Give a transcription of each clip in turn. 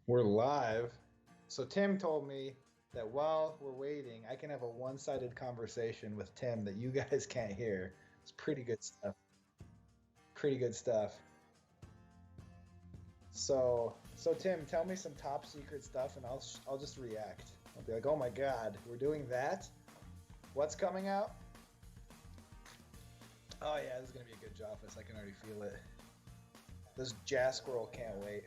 We're live. So Tim told me that while we're waiting, I can have a one-sided conversation with Tim that you guys can't hear. It's pretty good stuff. Pretty good stuff. So Tim, tell me some top secret stuff, and I'll just react. I'll be like, "Oh my God, we're doing that? What's coming out?" Oh yeah, this is gonna be a good Joffice. I can already feel it. This jazz squirrel can't wait.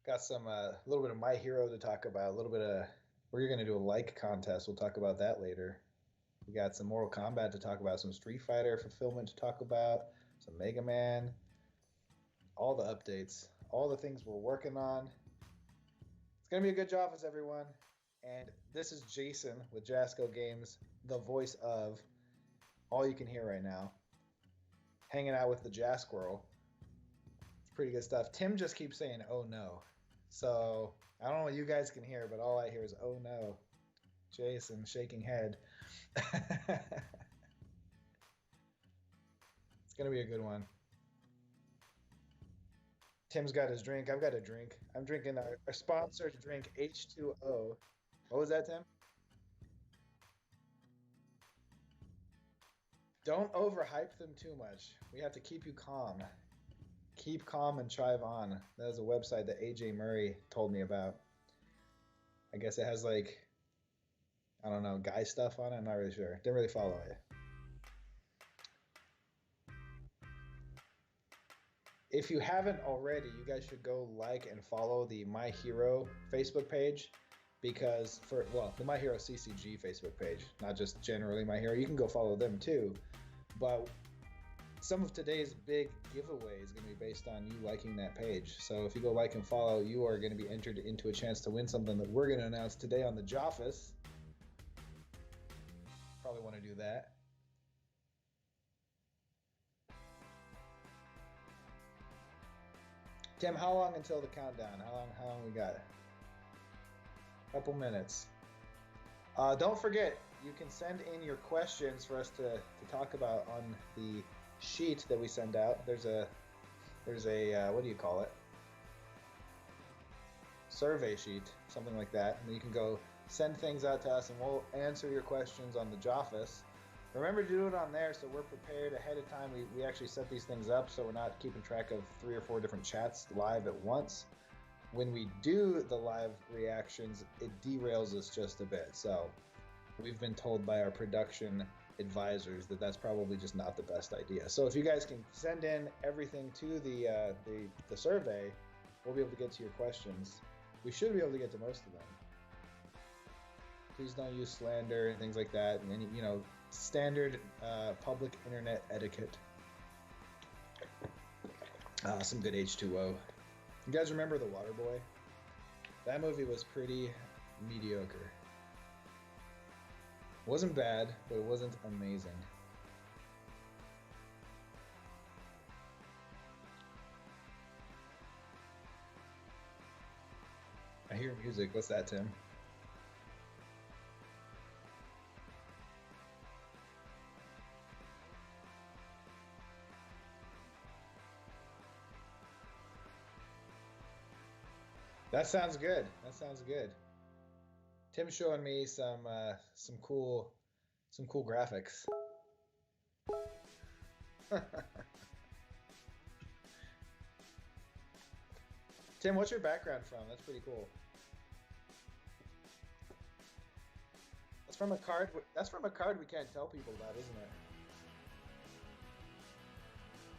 Got some a little bit of My Hero to talk about. A little bit of we're gonna do a like contest. We'll talk about that later. We got some Mortal Kombat to talk about, some Street Fighter fulfillment to talk about, some Mega Man, all the updates, all the things we're working on. It's gonna be a good job, as everyone. And this is Jason with Jasco Games, the voice of all you can hear right now, hanging out with the Jazz Squirrel. It's pretty good stuff. Tim just keeps saying, "Oh no." So I don't know what you guys can hear, but all I hear is, "Oh no." Jason shaking head. It's going to be a good one. Tim's got his drink. I've got a drink. I'm drinking our sponsored drink, H2O. What was that, Tim? Don't overhype them too much. We have to keep you calm. Keep calm and chive on. That is a website that AJ Murray told me about. I guess it has like, I don't know, guy stuff on it. I'm not really sure. Didn't really follow it. If you haven't already, you guys should go like and follow the My Hero Facebook page, because the My Hero CCG Facebook page, not just generally My Hero. You can go follow them too, but some of today's big giveaway is going to be based on you liking that page. So if you go like and follow, you are going to be entered into a chance to win something that we're going to announce today on the Joffice. Probably want to do that. Tim, how long until the countdown? How long we got? Couple minutes. Don't forget, you can send in your questions for us to talk about on the sheet that we send out. There's a what do you call it? Survey sheet, something like that. And you can go send things out to us, and we'll answer your questions on the Joffice. Remember to do it on there so we're prepared ahead of time. We actually set these things up so we're not keeping track of 3 or 4 different chats live at once. When we do the live reactions, it derails us just a bit. So we've been told by our production advisors that that's probably just not the best idea. So if you guys can send in everything to the survey, we'll be able to get to your questions. We should be able to get to most of them. Please don't use slander and things like that, and any, standard public internet etiquette. Some good H2O. You guys remember The Waterboy? That movie was pretty mediocre. Wasn't bad, but it wasn't amazing. I hear music. What's that, Tim? That sounds good. That sounds good. Tim's showing me some cool graphics. Tim, what's your background from? That's pretty cool. That's from a card. That's from a card we can't tell people about, isn't it?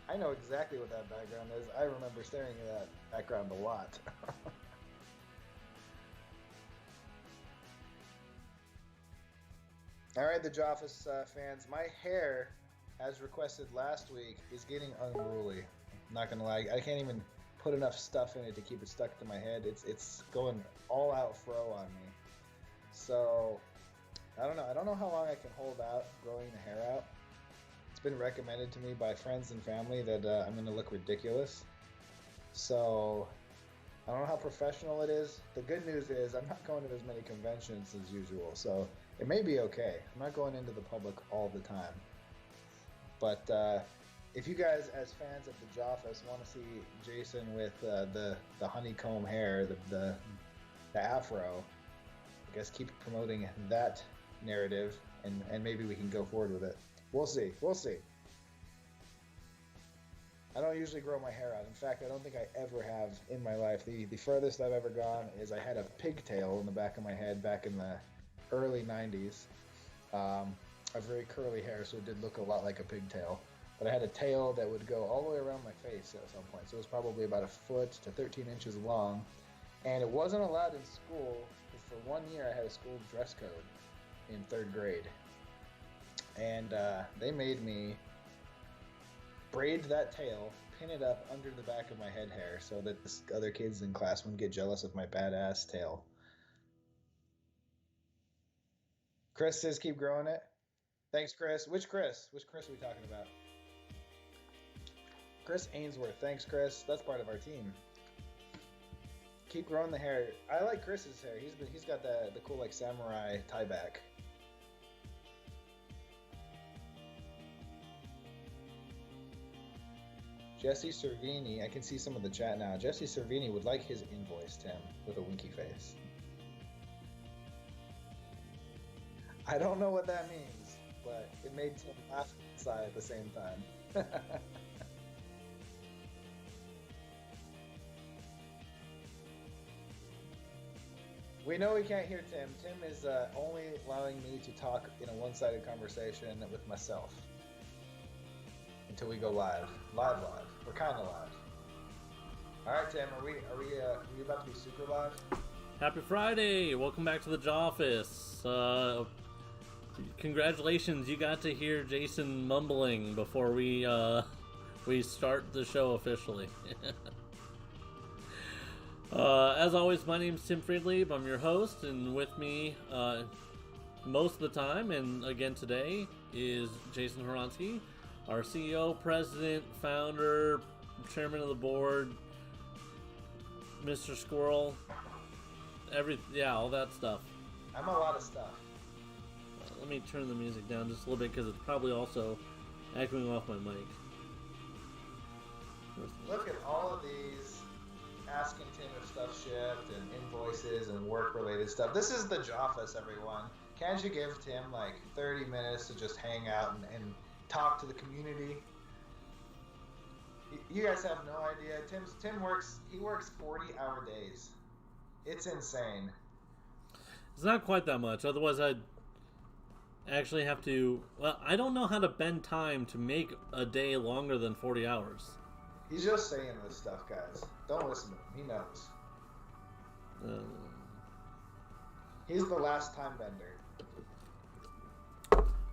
I know exactly what that background is. I remember staring at that background a lot. All right, the Joffice fans, my hair, as requested last week, is getting unruly. I'm not gonna lie, I can't even put enough stuff in it to keep it stuck to my head. It's going all out fro on me. So I don't know. I don't know how long I can hold out growing the hair out. It's been recommended to me by friends and family that I'm gonna look ridiculous. So I don't know how professional it is. The good news is I'm not going to as many conventions as usual, so it may be okay. I'm not going into the public all the time. But if you guys, as fans of the Joffice, want to see Jason with the honeycomb hair, the afro, I guess keep promoting that narrative, and maybe we can go forward with it. We'll see. We'll see. I don't usually grow my hair out. In fact, I don't think I ever have in my life. The furthest I've ever gone is I had a pigtail in the back of my head back in the early 90s. A very curly hair, so it did look a lot like a pigtail. But I had a tail that would go all the way around my face at some point. So it was probably about a foot to 13 inches long. And it wasn't allowed in school. For 1 year, I had a school dress code in 3rd grade. And they made me braid that tail, pin it up under the back of my head hair so that the other kids in class wouldn't get jealous of my badass tail. Chris says keep growing it. Thanks, Chris. Which Chris? Which Chris are we talking about? Chris Ainsworth. Thanks, Chris. That's part of our team. Keep growing the hair. I like Chris's hair. He's got the cool like samurai tie back. Jesse Cervini, I can see some of the chat now. Jesse Cervini would like his invoice, Tim, with a winky face. I don't know what that means, but it made Tim laugh inside at the same time. We know we can't hear Tim. Tim is only allowing me to talk in a one-sided conversation with myself until we go live. Live. We're kind of live. All right, Tim. Are we about to be super live? Happy Friday! Welcome back to the Joffice. Congratulations, you got to hear Jason mumbling before we start the show officially. As always, my name is Tim Friedlieb. I'm your host, and with me most of the time, and again today, is Jason Horonsky, our CEO, president, founder, chairman of the board, Mr. Squirrel, all that stuff. I'm a lot of stuff. Let me turn the music down just a little bit because it's probably also echoing off my mic. Look at all of these asking Tim if stuff shipped and invoices and work-related stuff. This is the Joffice, everyone. Can't you give Tim like 30 minutes to just hang out and talk to the community? You guys have no idea. Tim works 40-hour days. It's insane. It's not quite that much. Otherwise, I'd actually have to... Well, I don't know how to bend time to make a day longer than 40 hours. He's just saying this stuff, guys. Don't listen to him. He knows. He's the last time bender.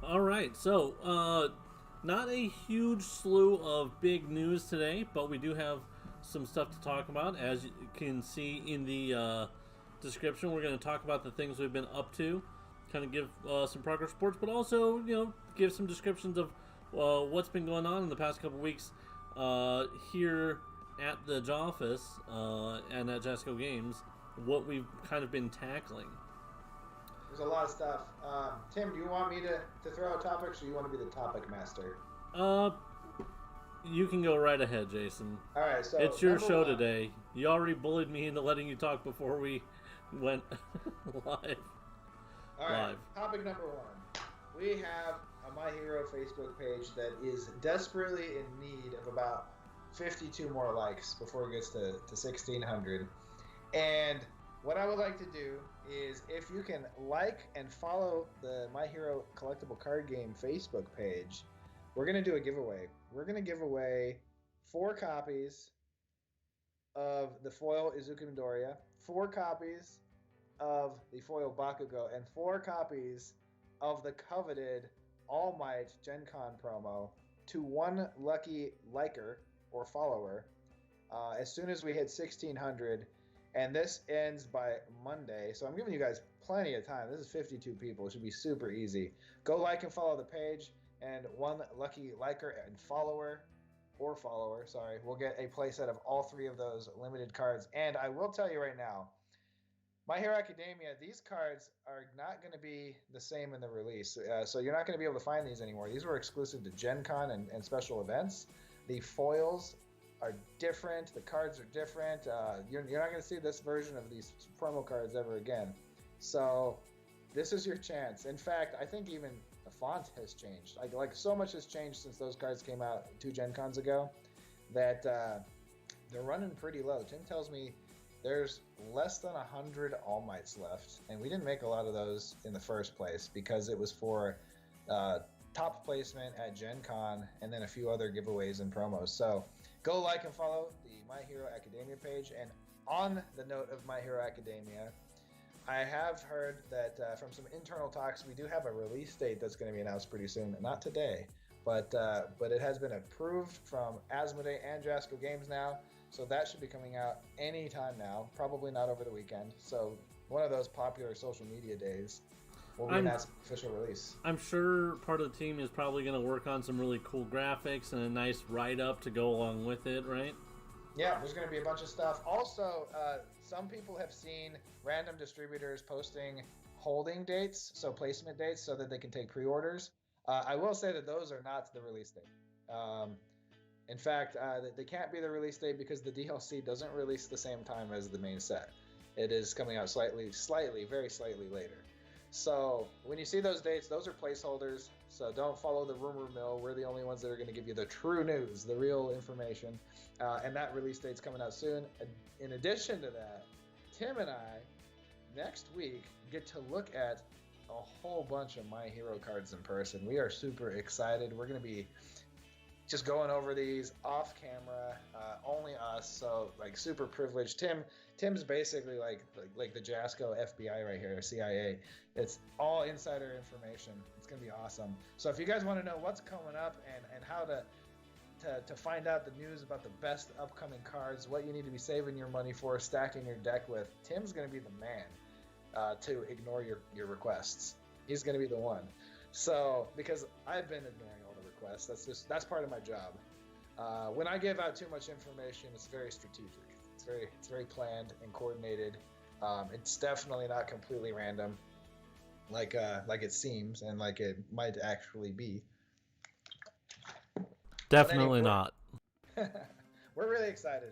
All right, so not a huge slew of big news today, but we do have some stuff to talk about. As you can see in the description, we're going to talk about the things we've been up to, kind of give some progress reports, but also, give some descriptions of what's been going on in the past couple weeks here at the Joffice and at Jasco Games, what we've kind of been tackling. There's a lot of stuff. Tim, do you want me to throw out topics, or you want to be the topic master? You can go right ahead, Jason. All right, so it's your show today. You already bullied me into letting you talk before we went live. All right, topic number one. We have a My Hero Facebook page that is desperately in need of about 52 more likes before it gets to 1,600. And what I would like to do is, if you can like and follow the My Hero Collectible Card Game Facebook page, we're going to do a giveaway. We're going to give away 4 copies of the foil Izuku Midoriya, 4 copies of the foil Bakugo, and 4 copies of the coveted All Might Gen Con promo to one lucky liker or follower as soon as we hit 1,600. And this ends by Monday, so I'm giving you guys plenty of time. This is 52 people. It should be super easy. Go like and follow the page, and one lucky liker and follower, will get a playset of all 3 of those limited cards. And I will tell you right now, My Hero Academia, these cards are not going to be the same in the release. So you're not going to be able to find these anymore. These were exclusive to Gen Con and special events. The foils are different. The cards are different. You're not going to see this version of these promo cards ever again. So this is your chance. In fact, I think even the font has changed. Like so much has changed since those cards came out 2 Gen Cons ago that they're running pretty low. Tim tells me there's less than 100 All Mights left, and we didn't make a lot of those in the first place because it was for top placement at Gen Con and then a few other giveaways and promos. So go like and follow the My Hero Academia page. And on the note of My Hero Academia, I have heard that from some internal talks, we do have a release date that's going to be announced pretty soon. Not today, but it has been approved from Asmodee and Jasco Games now. So that should be coming out anytime now, probably not over the weekend. So one of those popular social media days will be announced official release. I'm sure part of the team is probably going to work on some really cool graphics and a nice write-up to go along with it, right? Yeah, there's going to be a bunch of stuff. Also, some people have seen random distributors posting holding dates, so placement dates, so that they can take pre-orders. I will say that those are not the release date. In fact, they can't be the release date because the DLC doesn't release the same time as the main set. It is coming out very slightly later. So when you see those dates, those are placeholders. So don't follow the rumor mill. We're the only ones that are going to give you the true news, the real information. And that release date's coming out soon. In addition to that, Tim and I, next week, get to look at a whole bunch of My Hero cards in person. We are super excited. We're going to be just going over these off camera, only us, so like super privileged. Tim's basically like the Jasco FBI right here, CIA. It's all insider information. It's gonna be awesome. So if you guys want to know what's coming up and how to find out the news about the best upcoming cards, what you need to be saving your money for, stacking your deck with, Tim's gonna be the man to ignore your requests. He's gonna be the one. So because I've been ignoring all the requests, that's part of my job. When I give out too much information, it's very strategic. It's very planned and coordinated. It's definitely not completely random, like it seems and like it might actually be. Definitely anyway, not. We're really excited.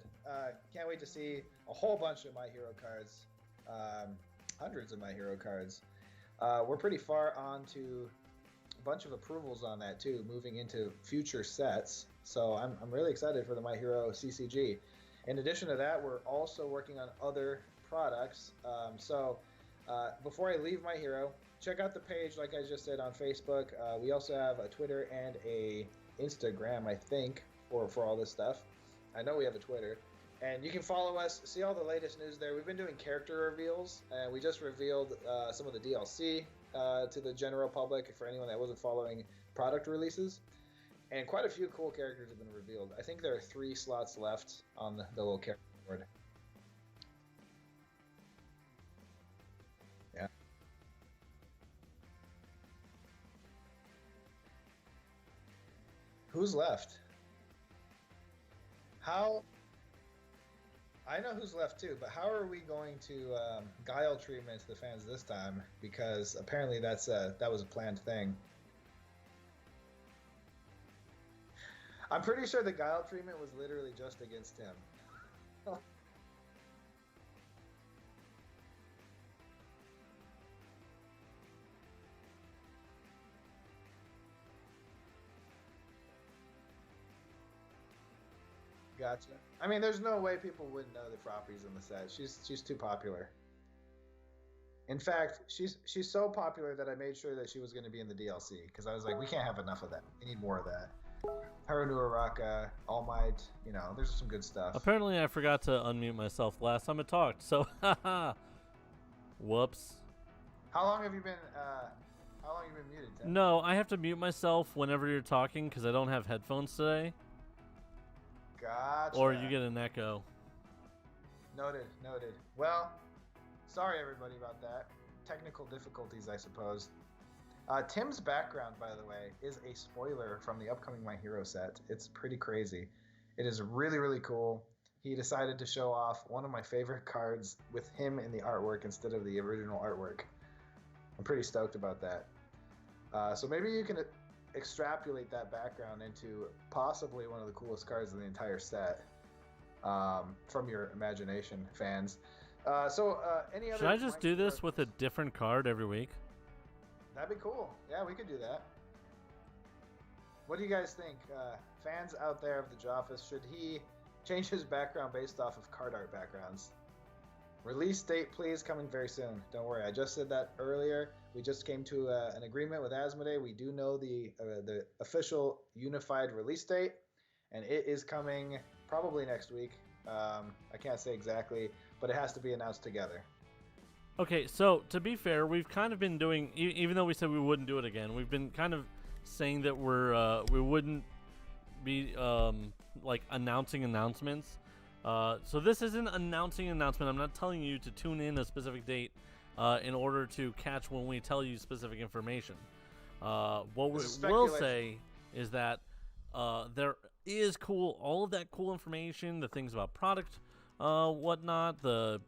Can't wait to see a whole bunch of My Hero cards, hundreds of My Hero cards. We're pretty far on to a bunch of approvals on that too, moving into future sets. So I'm really excited for the My Hero CCG. In addition to that, we're also working on other products. Before I leave My Hero, check out the page, like I just said, on Facebook. We also have a Twitter and a Instagram, I think, for all this stuff. I know we have a Twitter. And you can follow us, see all the latest news there. We've been doing character reveals, and we just revealed some of the DLC to the general public for anyone that wasn't following product releases. And quite a few cool characters have been revealed. I think there are 3 slots left on the little character board. Yeah. Who's left? How? I know who's left too, but how are we going to guile treatment to the fans this time? Because apparently that was a planned thing. I'm pretty sure the guile treatment was literally just against him. Gotcha. I mean, there's no way people wouldn't know that Froppy's in the set. She's too popular. In fact, she's so popular that I made sure that she was going to be in the DLC because I was like, we can't have enough of that. We need more of that. Haru Araka, All Might, there's some good stuff. Apparently, I forgot to unmute myself last time I talked, so haha. Whoops. How long have you been muted, Tim? No, I have to mute myself whenever you're talking because I don't have headphones today. Gotcha. Or you get an echo. Noted. Well, sorry everybody about that. Technical difficulties, I suppose. Tim's background, by the way, is a spoiler from the upcoming My Hero set. It's pretty crazy. It is really, really cool. he decided to show off one of my favorite cards with him in the artwork instead of the original artwork. I'm pretty stoked about that. So maybe you can extrapolate that background into possibly one of the coolest cards in the entire set, from your imagination, fans. Any other? Should I just do this with a different card every week? That'd be cool. Yeah, we could do that. What do you guys think, fans out there of the Joffice? Should he change his background based off of card art backgrounds? Release date, please, coming very soon. Don't worry, I just said that earlier. We just came to an agreement with Asmodee. We do know the official unified release date, and it is coming probably next week. I can't say exactly, but it has to be announced together. Okay, so to be fair, we've kind of been doing, even though we said we wouldn't do it again, we've been kind of saying that we wouldn't be like announcing announcements. So this isn't announcing an announcement. I'm not telling you to tune in a specific date in order to catch when we tell you specific information. What we will say is that there is all of that cool information, the things about product, whatnot, the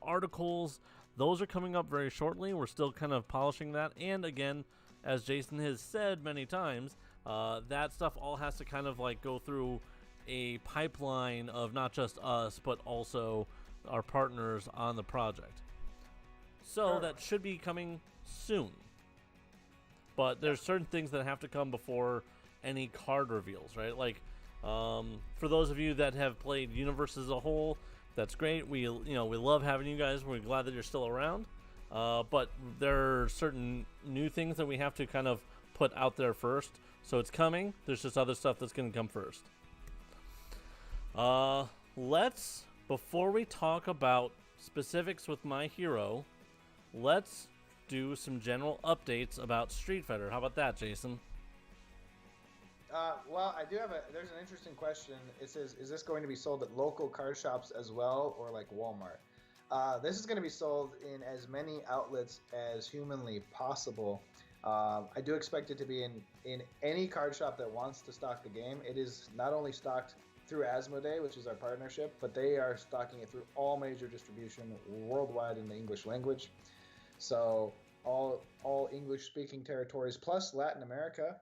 articles, those are coming up very shortly. We're still kind of polishing that. And again, as Jason has said many times, that stuff all has to kind of like go through a pipeline of not just us, but also our partners on the project. So that should be coming soon. But there's certain things that have to come before any card reveals, right? Like, for those of you that have played Universe as a whole, that's great. We love having you guys. We're glad that you're still around. But there are certain new things that we have to kind of put out there first. So it's coming. There's just other stuff that's going to come first. Before we talk about specifics with My Hero, let's do some general updates about Street Fighter. How about that, Jason? Well, there's an interesting question. It says, is this going to be sold at local card shops as well, or like Walmart? This is going to be sold in as many outlets as humanly possible. I do expect it to be in any card shop that wants to stock the game. It is not only stocked through Asmodee, which is our partnership, but they are stocking it through all major distribution worldwide in the English language. So all English-speaking territories plus Latin America.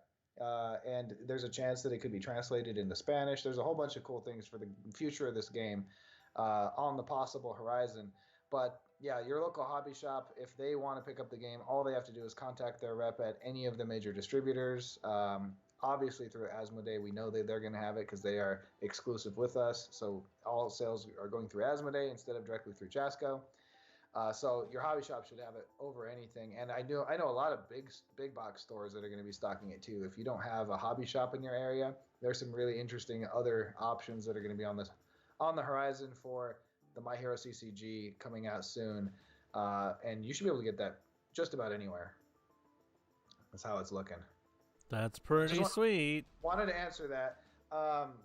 And there's a chance that it could be translated into Spanish. There's a whole bunch of cool things for the future of this game on the possible horizon. But yeah, your local hobby shop, if they want to pick up the game, all they have to do is contact their rep at any of the major distributors. Obviously, through Asmodee, we know that they're going to have it because they are exclusive with us. So all sales are going through Asmodee instead of directly through Chasco. So your hobby shop should have it over anything. And I know a lot of big box stores that are going to be stocking it too. If you don't have a hobby shop in your area, there's some really interesting other options that are going to be on the horizon for the My Hero CCG coming out soon. And you should be able to get that just about anywhere. That's how it's looking. That's pretty sweet. Wanted to answer that.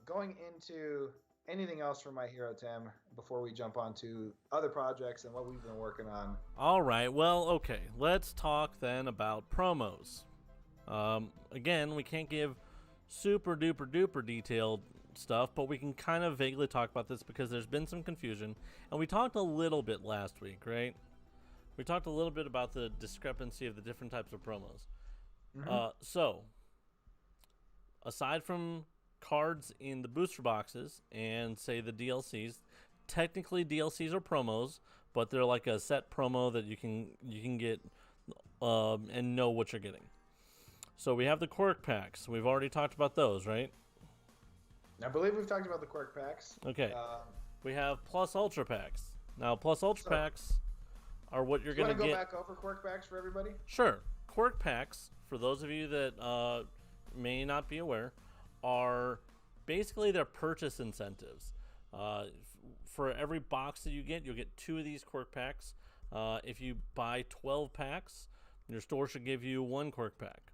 Going into anything else from My Hero, Tim, before we jump on to other projects and what we've been working on? All right. Well, okay. Let's talk then about promos. Again, we can't give super duper duper detailed stuff, but we can kind of vaguely talk about this because there's been some confusion. And we talked a little bit last week, right? We talked a little bit about the discrepancy of the different types of promos. Mm-hmm. So, aside from cards in the booster boxes and say the DLCs, technically DLCs are promos, but they're like a set promo that you can get and know what you're getting. So we have the quirk packs. We've already talked about those, right? I believe we've talked about the quirk packs. Okay. We have plus ultra packs. Now plus ultra packs are what you're going to get. You want to go back over quirk packs for everybody? Sure. Quirk packs, for those of you that may not be aware, are basically their purchase incentives. For every box that you get, you'll get 2 of these quirk packs. If you buy 12 packs, your store should give you 1 quirk pack.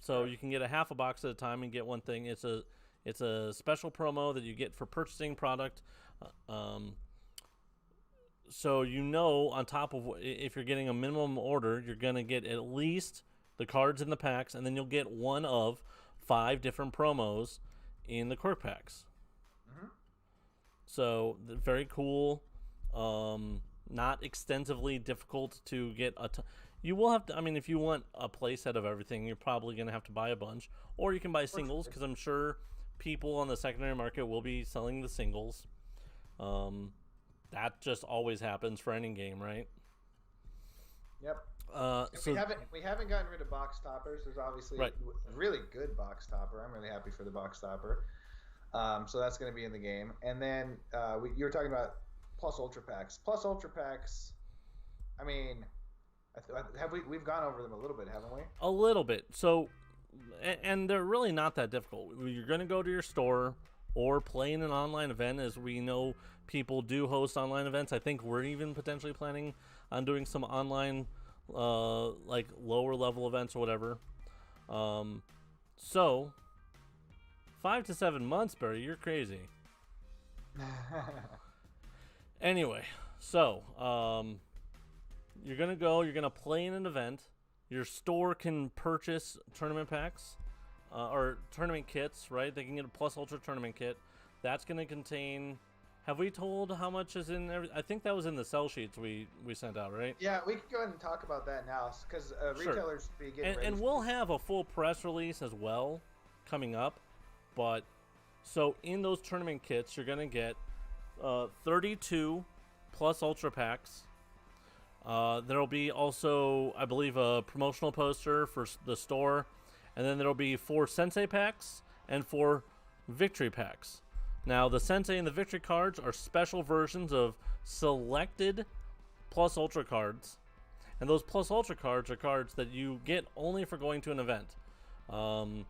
So you can get a half a box at a time and get one thing. It's a special promo that you get for purchasing product. So on top of if you're getting a minimum order, you're going to get at least the cards in the packs, and then you'll get one of 5 different promos in the quirk packs. Mm-hmm. So very cool. Not extensively difficult to get you will have to. I mean, if you want a playset of everything, you're probably going to have to buy a bunch, or you can buy For singles sure. because I'm sure people on the secondary market will be selling the singles. Um, that just always happens for any game, right? Yep. And we So haven't gotten rid of box toppers. There's obviously right, a really good box topper. I'm really happy for the box topper. So that's going to be in the game. And then you were talking about plus ultra packs. Plus ultra packs. I mean, have we've gone over them a little bit, haven't we? a little bit. So, and they're really not that difficult. You're going to go to your store or play in an online event, as we know people do host online events. I think we're even potentially planning on doing some online, like lower level events or whatever. Um, so 5 to 7 months, Barry, you're crazy. Anyway, so you're gonna go. You're gonna play in an event. Your store can purchase tournament packs or tournament kits, right? They can get a Plus Ultra tournament kit. That's gonna contain. Have we told how much is in I think that was in the sell sheets we sent out, right? Yeah, we could go ahead and talk about that now because Sure. retailers should be getting And, ready. and we'll have a full press release as well coming up. But so in those tournament kits, you're gonna get 32 Plus Ultra packs. There'll be also, I believe, a promotional poster for the store, and then there'll be 4 Sensei packs and 4 Victory packs. Now, the Sensei and the Victory cards are special versions of selected Plus Ultra cards, and those Plus Ultra cards are cards that you get only for going to an event. Um,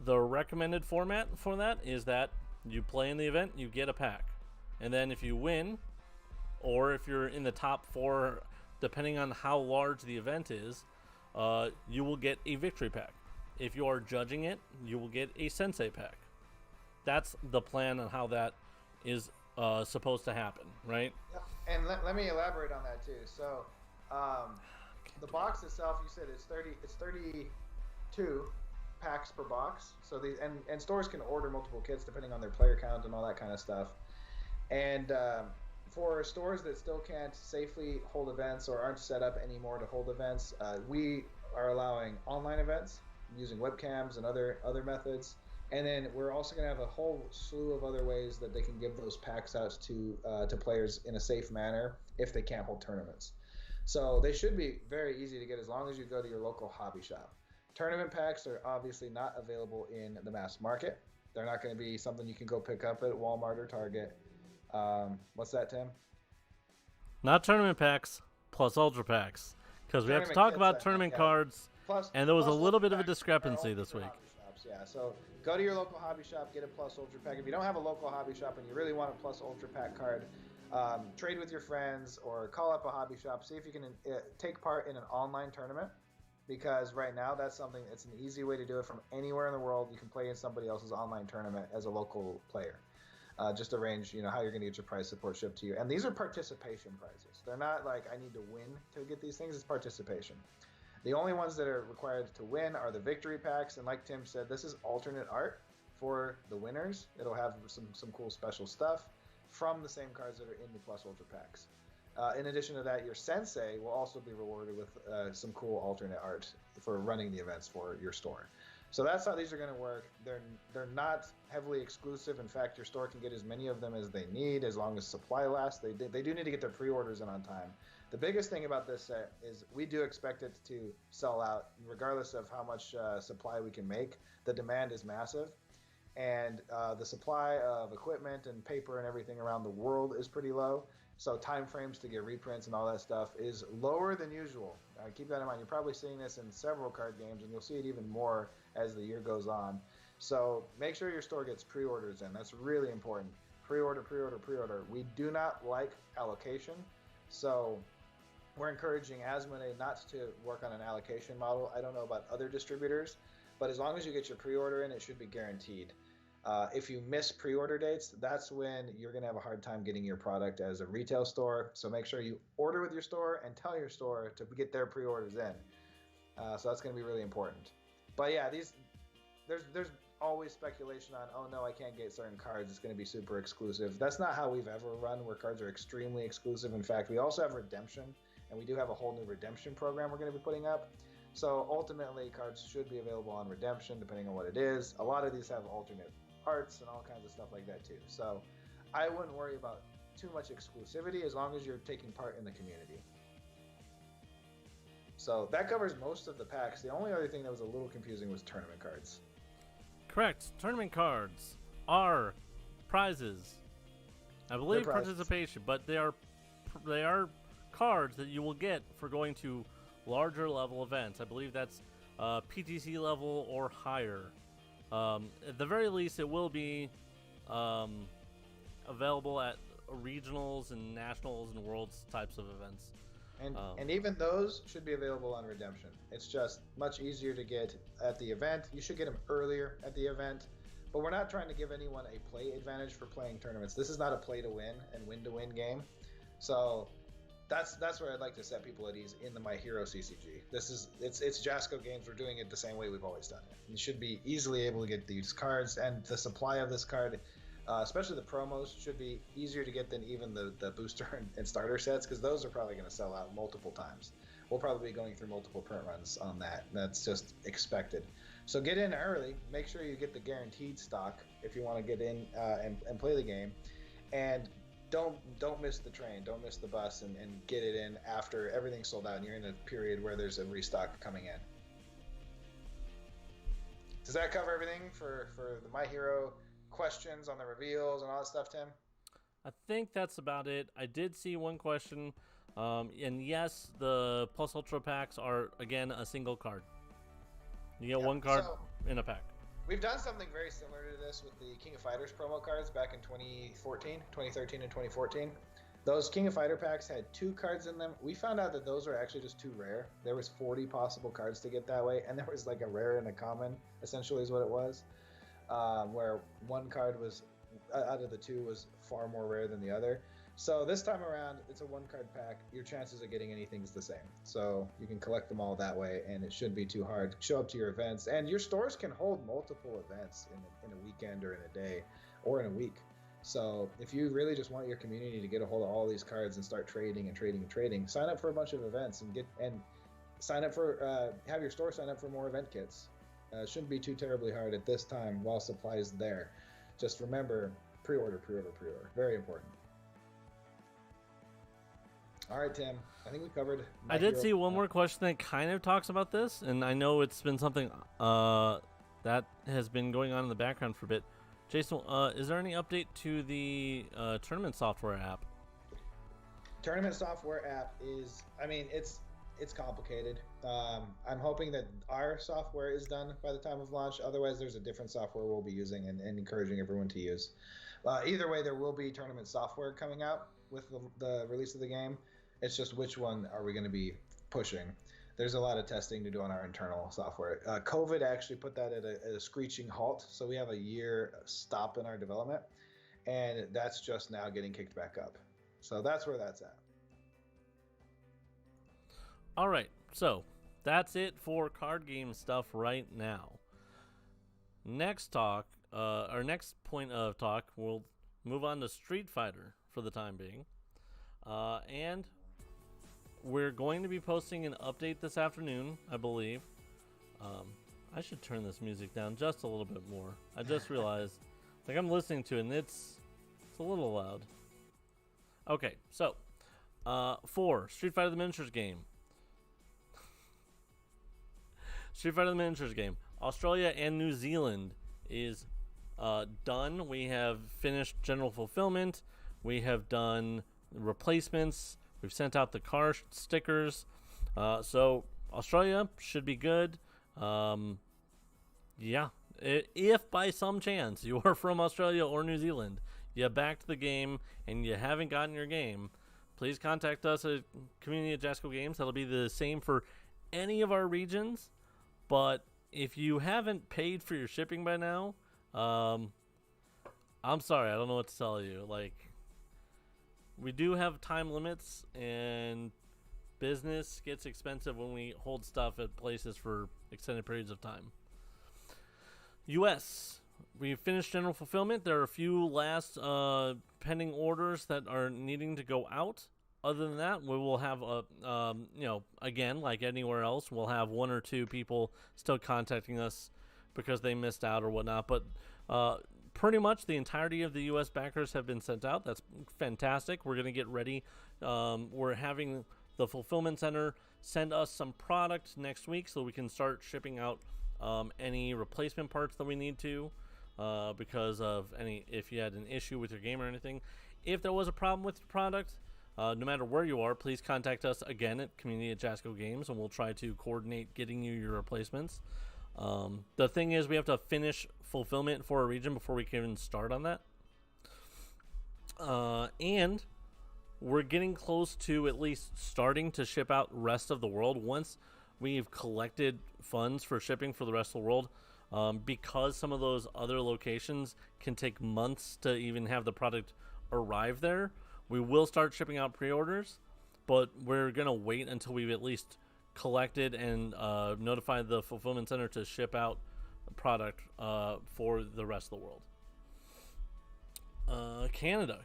the recommended format for that is that you play in the event, you get a pack, and then if you win, or if you're in the top 4, depending on how large the event is, you will get a Victory pack. If you are judging it, you will get a Sensei pack. That's the plan on how that is supposed to happen, right? Yep. And let me elaborate on that too. So, the box itself, you said it's 30. It's 32 packs per box. So these and stores can order multiple kits depending on their player count and all that kind of stuff. And for stores that still can't safely hold events or aren't set up anymore to hold events, we are allowing online events using webcams and other methods. And then we're also going to have a whole slew of other ways that they can give those packs out to players in a safe manner if they can't hold tournaments. So they should be very easy to get as long as you go to your local hobby shop. Tournament packs are obviously not available in the mass market. They're not going to be something you can go pick up at Walmart or Target. What's that, Tim? Not tournament packs, Plus Ultra packs. Because we have to Tournament talk kits, about I meant, tournament yeah. cards, Plus, and there was a plus little ultra bit of a packs are discrepancy only this for week. hobby shops. Yeah, so go to your local hobby shop, get a plus ultra pack. If you don't have a local hobby shop and you really want a plus ultra pack card, trade with your friends or call up a hobby shop. See if you can take part in an online tournament. Because right now that's something. It's an easy way to do it from anywhere in the world. You can play in somebody else's online tournament as a local player. Just arrange, how you're going to get your prize support shipped to you. And these are participation prizes. They're not like I need to win to get these things. It's participation. The only ones that are required to win are the victory packs. And like Tim said, this is alternate art for the winners. It'll have some cool special stuff from the same cards that are in the Plus Ultra packs. In addition to that, your sensei will also be rewarded with some cool alternate art for running the events for your store. So that's how these are going to work. They're not heavily exclusive. In fact, your store can get as many of them as they need as long as supply lasts. They do need to get their pre-orders in on time. The biggest thing about this set is we do expect it to sell out regardless of how much supply we can make. The demand is massive. And the supply of equipment and paper and everything around the world is pretty low. So time frames to get reprints and all that stuff is lower than usual. Keep that in mind. You're probably seeing this in several card games, and you'll see it even more as the year goes on. So make sure your store gets pre-orders in. That's really important. Pre-order, pre-order, pre-order. We do not like allocation, so we're encouraging Asmodee not to work on an allocation model. I don't know about other distributors, but as long as you get your pre-order in, it should be guaranteed. If you miss pre-order dates, that's when you're going to have a hard time getting your product as a retail store. So make sure you order with your store and tell your store to get their pre-orders in. So that's going to be really important. But yeah, there's always speculation on, oh no, I can't get certain cards, it's going to be super exclusive. That's not how we've ever run, where cards are extremely exclusive. In fact, we also have redemption, and we do have a whole new redemption program we're going to be putting up. So ultimately, cards should be available on redemption depending on what it is. A lot of these have alternate arts and all kinds of stuff like that too. So I wouldn't worry about too much exclusivity as long as you're taking part in the community. So that covers most of the packs. The only other thing that was a little confusing was tournament cards. Correct. Tournament cards are prizes. I believe participation, but they are cards that you will get for going to larger level events. I believe that's PTC level or higher. At the very least, it will be available at regionals and nationals and worlds types of events. And even those should be available on redemption. It's just much easier to get at the event. You should get them earlier at the event, but we're not trying to give anyone a play advantage for playing tournaments. This is not a play to win and win to win game. So that's where I'd like to set people at ease in the My Hero CCG. It's Jasco Games. We're doing it the same way we've always done it. You should be easily able to get these cards, and the supply of this card, especially the promos, should be easier to get than even the booster and starter sets, because those are probably going to sell out multiple times. We'll probably be going through multiple print runs on that. That's just expected. So get in early. Make sure you get the guaranteed stock if you want to get in and play the game. And don't miss the train. Don't miss the bus and get it in after everything's sold out and you're in a period where there's a restock coming in. Does that cover everything for the My Hero questions on the reveals and all that stuff, Tim? I think that's about it. I did see one question, and yes, the Plus Ultra packs are, again, a single card. You get one card in a pack. We've done something very similar to this with the King of Fighters promo cards back in 2013, and 2014. Those King of Fighter packs had 2 cards in them. We found out that those were actually just too rare. There was 40 possible cards to get that way, and there was like a rare and a common, essentially is what it was, where one card was, out of the 2, was far more rare than the other. So this time around, it's a 1-card pack. Your chances of getting anything is the same. So you can collect them all that way, and it shouldn't be too hard. Show up to your events, and your stores can hold multiple events in a weekend or in a day or in a week. So if you really just want your community to get a hold of all these cards and start trading, sign up for a bunch of events and sign up for have your store sign up for more event kits. It shouldn't be too terribly hard at this time while supplies there. Just remember, pre-order. Very important. All right, Tim. I think we covered. I did see one more question that kind of talks about this, and I know it's been something that has been going on in the background for a bit. Jason, is there any update to the tournament software app? Tournament software app is, it's complicated. I'm hoping that our software is done by the time of launch. Otherwise, there's a different software we'll be using and encouraging everyone to use. Either way, there will be tournament software coming out with the release of the game. It's just which one are we going to be pushing. There's a lot of testing to do on our internal software. COVID actually put that at a screeching halt, so we have a year stop in our development, and that's just now getting kicked back up. So that's where that's at. All right, so that's it for card game stuff right now. Next point of talk, we'll move on to Street Fighter for the time being. And we're going to be posting an update this afternoon, I believe. I should turn this music down just a little bit more. I just realized, like, I'm listening to it and it's a little loud. Okay, so for Street Fighter the Miniatures game. Australia and New Zealand is done. We have finished general fulfillment. We have done replacements. We've sent out the car stickers. So Australia should be good. Yeah. If by some chance you are from Australia or New Zealand, you backed the game and you haven't gotten your game, please contact us at Community at Jasco Games. That'll be the same for any of our regions. But if you haven't paid for your shipping by now, I'm sorry. I don't know what to tell you. Like, we do have time limits, and business gets expensive when we hold stuff at places for extended periods of time. U.S. We finished general fulfillment. There are a few last pending orders that are needing to go out. Other than that, we will have again, like anywhere else, we'll have one or two people still contacting us because they missed out or whatnot. But pretty much the entirety of the U.S. backers have been sent out. That's fantastic. We're going to get ready. We're having the fulfillment center send us some product next week so we can start shipping out any replacement parts that we need to because of if you had an issue with your game or anything. If there was a problem with your product, no matter where you are, please contact us again at community@Jasco Games, and we'll try to coordinate getting you your replacements. The thing is, we have to finish fulfillment for a region before we can even start on that. And we're getting close to at least starting to ship out rest of the world once we've collected funds for shipping for the rest of the world. Because some of those other locations can take months to even have the product arrive there, we will start shipping out pre-orders, but we're going to wait until we've at least collected and notified the fulfillment center to ship out product for the rest of the world. Canada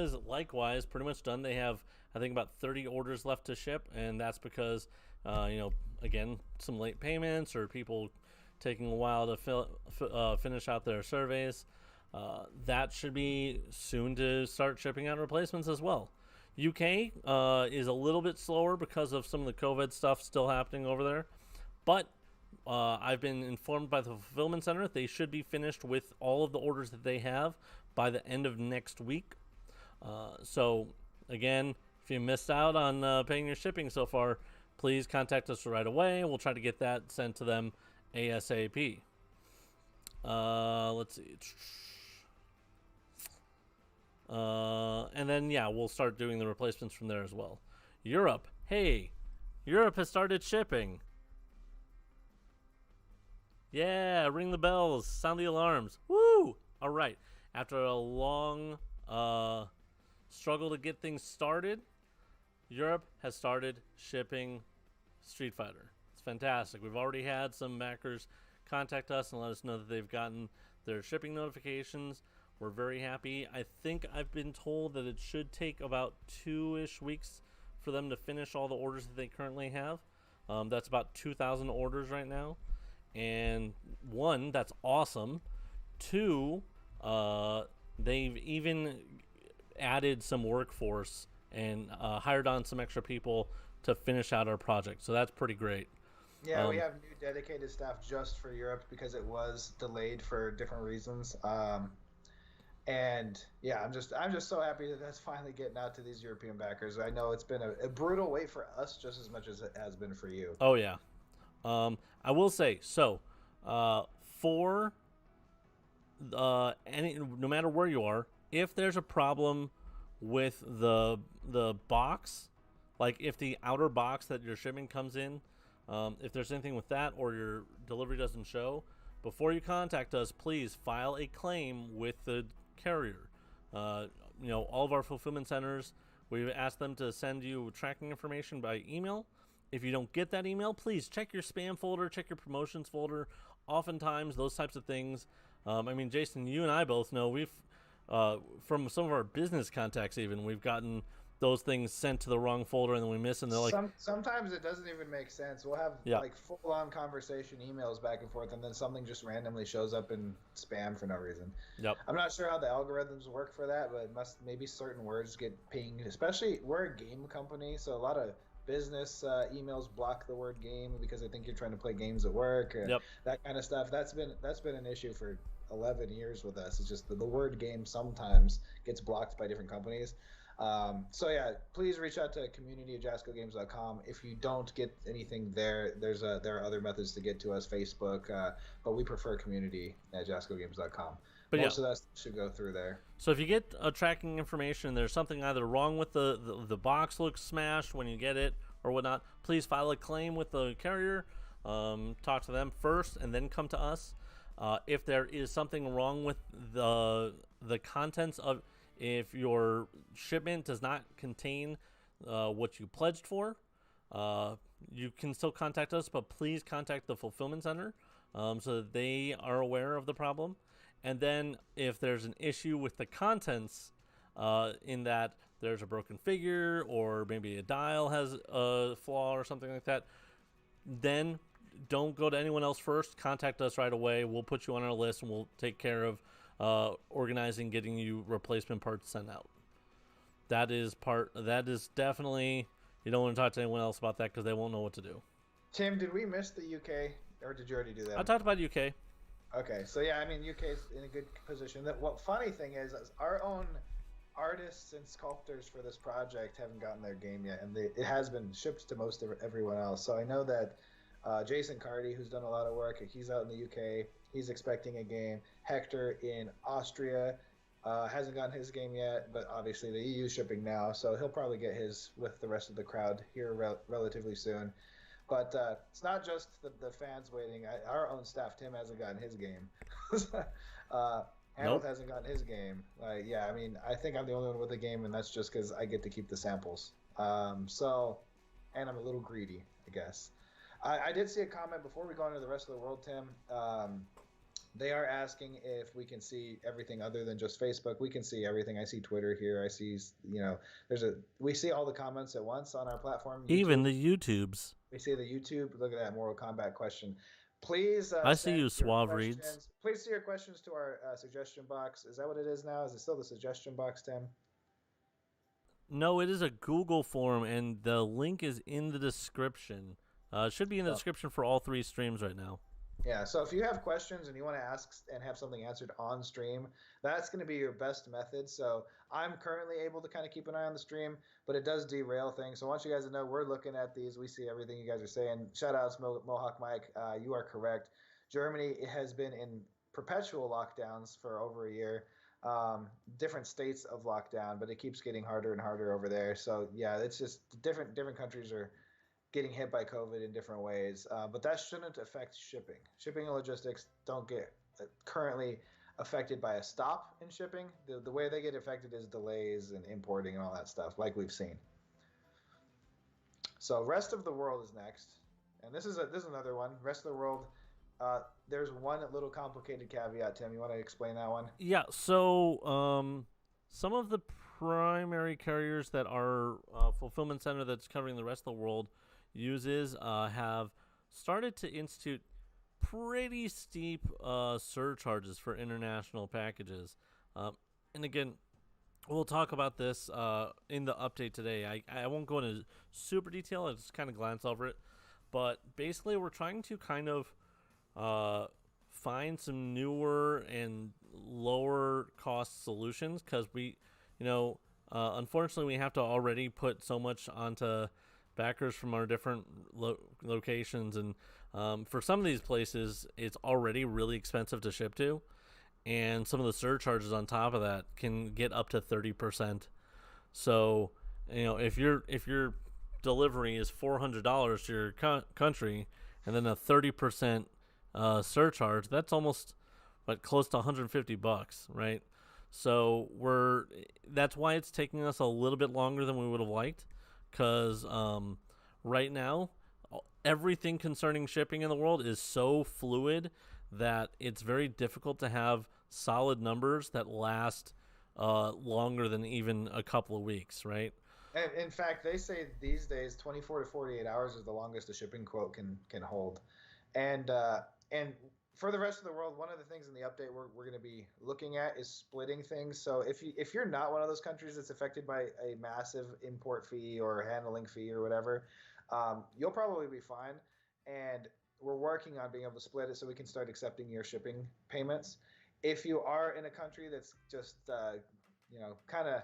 is likewise pretty much done. They have, I think, about 30 orders left to ship, and that's because again, some late payments or people taking a while to finish out their surveys. That should be soon to start shipping out replacements as well. UK is a little bit slower because of some of the COVID stuff still happening over there, but I've been informed by the fulfillment center they should be finished with all of the orders that they have by the end of next week. So again, if you missed out on paying your shipping so far, please contact us right away. We'll try to get that sent to them ASAP. Let's see. And then, we'll start doing the replacements from there as well. Europe. Hey, Europe has started shipping. Yeah, ring the bells, sound the alarms. Woo! All right. After a long struggle to get things started, Europe has started shipping Street Fighter. It's fantastic. We've already had some backers contact us and let us know that they've gotten their shipping notifications. We're very happy. I think I've been told that it should take about 2-ish weeks for them to finish all the orders that they currently have. That's about 2,000 orders right now. And one, that's awesome. Two, they've even added some workforce and hired on some extra people to finish out our project. So that's pretty great. Yeah, we have new dedicated staff just for Europe because it was delayed for different reasons. And yeah, I'm just so happy that that's finally getting out to these European backers. I know it's been a brutal wait for us just as much as it has been for you. Oh yeah. I will say so. For no matter where you are, if there's a problem with the box, like if the outer box that your shipment comes in, if there's anything with that or your delivery doesn't show, before you contact us, please file a claim with the carrier. All of our fulfillment centers, we've asked them to send you tracking information by email. If you don't get that email, please check your spam folder, check your promotions folder. Oftentimes, those types of things. Jason, you and I both know we've, from some of our business contacts even, we've gotten those things sent to the wrong folder and then we miss, and they're like... Sometimes it doesn't even make sense. We'll have like full-on conversation emails back and forth, and then something just randomly shows up in spam for no reason. Yep. I'm not sure how the algorithms work for that, but maybe certain words get pinged, especially we're a game company, so a lot of business emails block the word game because I think you're trying to play games at work, that kind of stuff. That's been an issue for 11 years with us. It's just the word game sometimes gets blocked by different companies. Please reach out to community@jascogames.com. If you don't get anything there are other methods to get to us, Facebook, but we prefer community@jascogames.com. But most of that should go through there. So if you get tracking information, there's something either wrong with the box looks smashed when you get it or whatnot, please file a claim with the carrier. Talk to them first and then come to us. If there is something wrong with the contents of, if your shipment does not contain what you pledged for, you can still contact us, but please contact the fulfillment center so that they are aware of the problem. And then if there's an issue with the contents, in that there's a broken figure or maybe a dial has a flaw or something like that, then don't go to anyone else first. Contact us right away. We'll put you on our list and we'll take care of organizing, getting you replacement parts sent out. That is part. That is definitely. You don't want to talk to anyone else about that because they won't know what to do. Tim, did we miss the UK, or did you already do I that? talked about UK. Okay, so yeah, I mean UK's in a good position. That what funny thing is our own artists and sculptors for this project haven't gotten their game yet, and it has been shipped to most of everyone else. So I know that Jason Cardy, who's done a lot of work, he's out in the UK. He's expecting a game. Hector in Austria hasn't gotten his game yet, but obviously the EU shipping now, so he'll probably get his with the rest of the crowd here relatively soon. But it's not just the fans waiting. Our own staff, Tim, hasn't gotten his game. Harold Nope. hasn't gotten his game. Yeah, I mean, I think I'm the only one with a game, and that's just because I get to keep the samples. And I'm a little greedy, I guess. I did see a comment before we go into the rest of the world, Tim. They are asking if we can see everything other than just Facebook. We can see everything. I see Twitter here. I see, we see all the comments at once on our platform. Even YouTube. the YouTubes. We see the YouTube. Look at that Mortal Kombat question. Please I see send you, your Suave Reads. questions. Please send your questions to our suggestion box. Is that what it is now? Is it still the suggestion box, Tim? No, it is a Google form, and the link is in the description. It should be in the Oh. description for all 3 streams right now. Yeah, so if you have questions and you want to ask and have something answered on stream, that's going to be your best method. So I'm currently able to kind of keep an eye on the stream, but it does derail things. So I want you guys to know we're looking at these. We see everything you guys are saying. Shout outs, Mohawk Mike. You are correct. Germany has been in perpetual lockdowns for over a year. Different states of lockdown, but it keeps getting harder and harder over there. So yeah, it's just different countries are getting hit by COVID in different ways, but that shouldn't affect shipping. Shipping and logistics don't get currently affected by a stop in shipping. The way they get affected is delays and importing and all that stuff, like we've seen. So rest of the world is next, and this is another one. Rest of the world. There's one little complicated caveat, Tim. You want to explain that one? Yeah, so some of the primary carriers that our fulfillment center that's covering the rest of the world uses have started to institute pretty steep surcharges for international packages. And again, we'll talk about this in the update today. I won't go into super detail. I'll just kind of glance over it. But basically, we're trying to kind of find some newer and lower cost solutions because unfortunately, we have to already put so much onto backers from our different locations, and for some of these places it's already really expensive to ship to, and some of the surcharges on top of that can get up to 30%. So if your delivery is $400 to your country and then a 30% surcharge, that's almost close to $150, right? So that's why it's taking us a little bit longer than we would have liked, because right now everything concerning shipping in the world is so fluid that it's very difficult to have solid numbers that last longer than even a couple of weeks, right? And in fact, they say these days 24 to 48 hours is the longest a shipping quote can hold. And for the rest of the world, one of the things in the update we're going to be looking at is splitting things. So if you're not one of those countries that's affected by a massive import fee or handling fee or whatever, you'll probably be fine. And we're working on being able to split it so we can start accepting your shipping payments. If you are in a country that's just kind of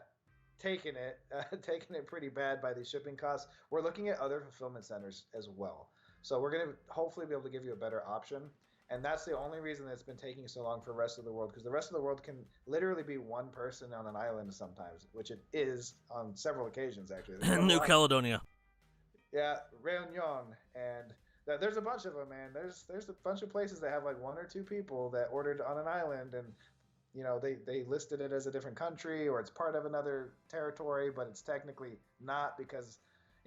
taking it pretty bad by these shipping costs, we're looking at other fulfillment centers as well. So we're going to hopefully be able to give you a better option. And that's the only reason that it's been taking so long for the rest of the world, because the rest of the world can literally be one person on an island sometimes, which it is on several occasions, actually. New Caledonia. Yeah, Réunion. And there's a bunch of them, man. There's a bunch of places that have like 1 or 2 people that ordered on an island, and they listed it as a different country or it's part of another territory, but it's technically not, because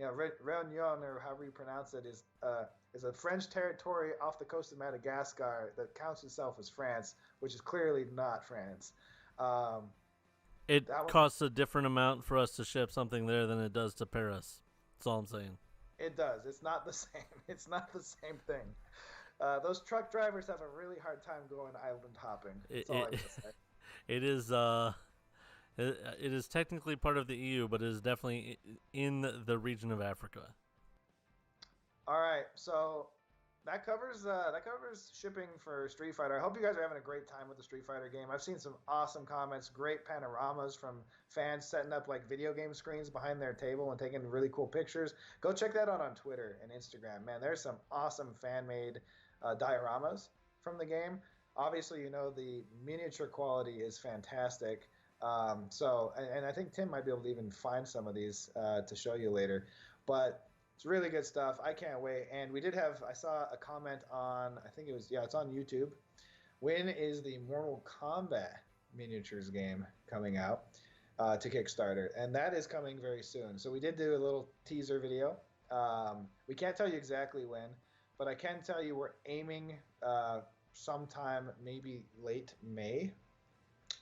Réunion, or however you pronounce it, is a French territory off the coast of Madagascar that counts itself as France, which is clearly not France. Um, It that was costs a different amount for us to ship something there than it does to Paris. That's all I'm saying. It does. It's not the same. It's not the same thing. Those truck drivers have a really hard time going island hopping. It That's all I it, gotta say. it is it is technically part of the EU, but it is definitely in the region of Africa. All right, so that covers shipping for Street Fighter. I hope you guys are having a great time with the Street Fighter game. I've seen some awesome comments, great panoramas from fans setting up like video game screens behind their table and taking really cool pictures. Go check that out on Twitter and Instagram. Man, there's some awesome fan-made dioramas from the game. Obviously, the miniature quality is fantastic. And I think Tim might be able to even find some of these to show you later. But it's really good stuff. I can't wait. And I saw a comment on, I think it's on YouTube. When is the Mortal Kombat miniatures game coming out to Kickstarter? And that is coming very soon. So we did do a little teaser video. We can't tell you exactly when, but I can tell you we're aiming sometime maybe late May.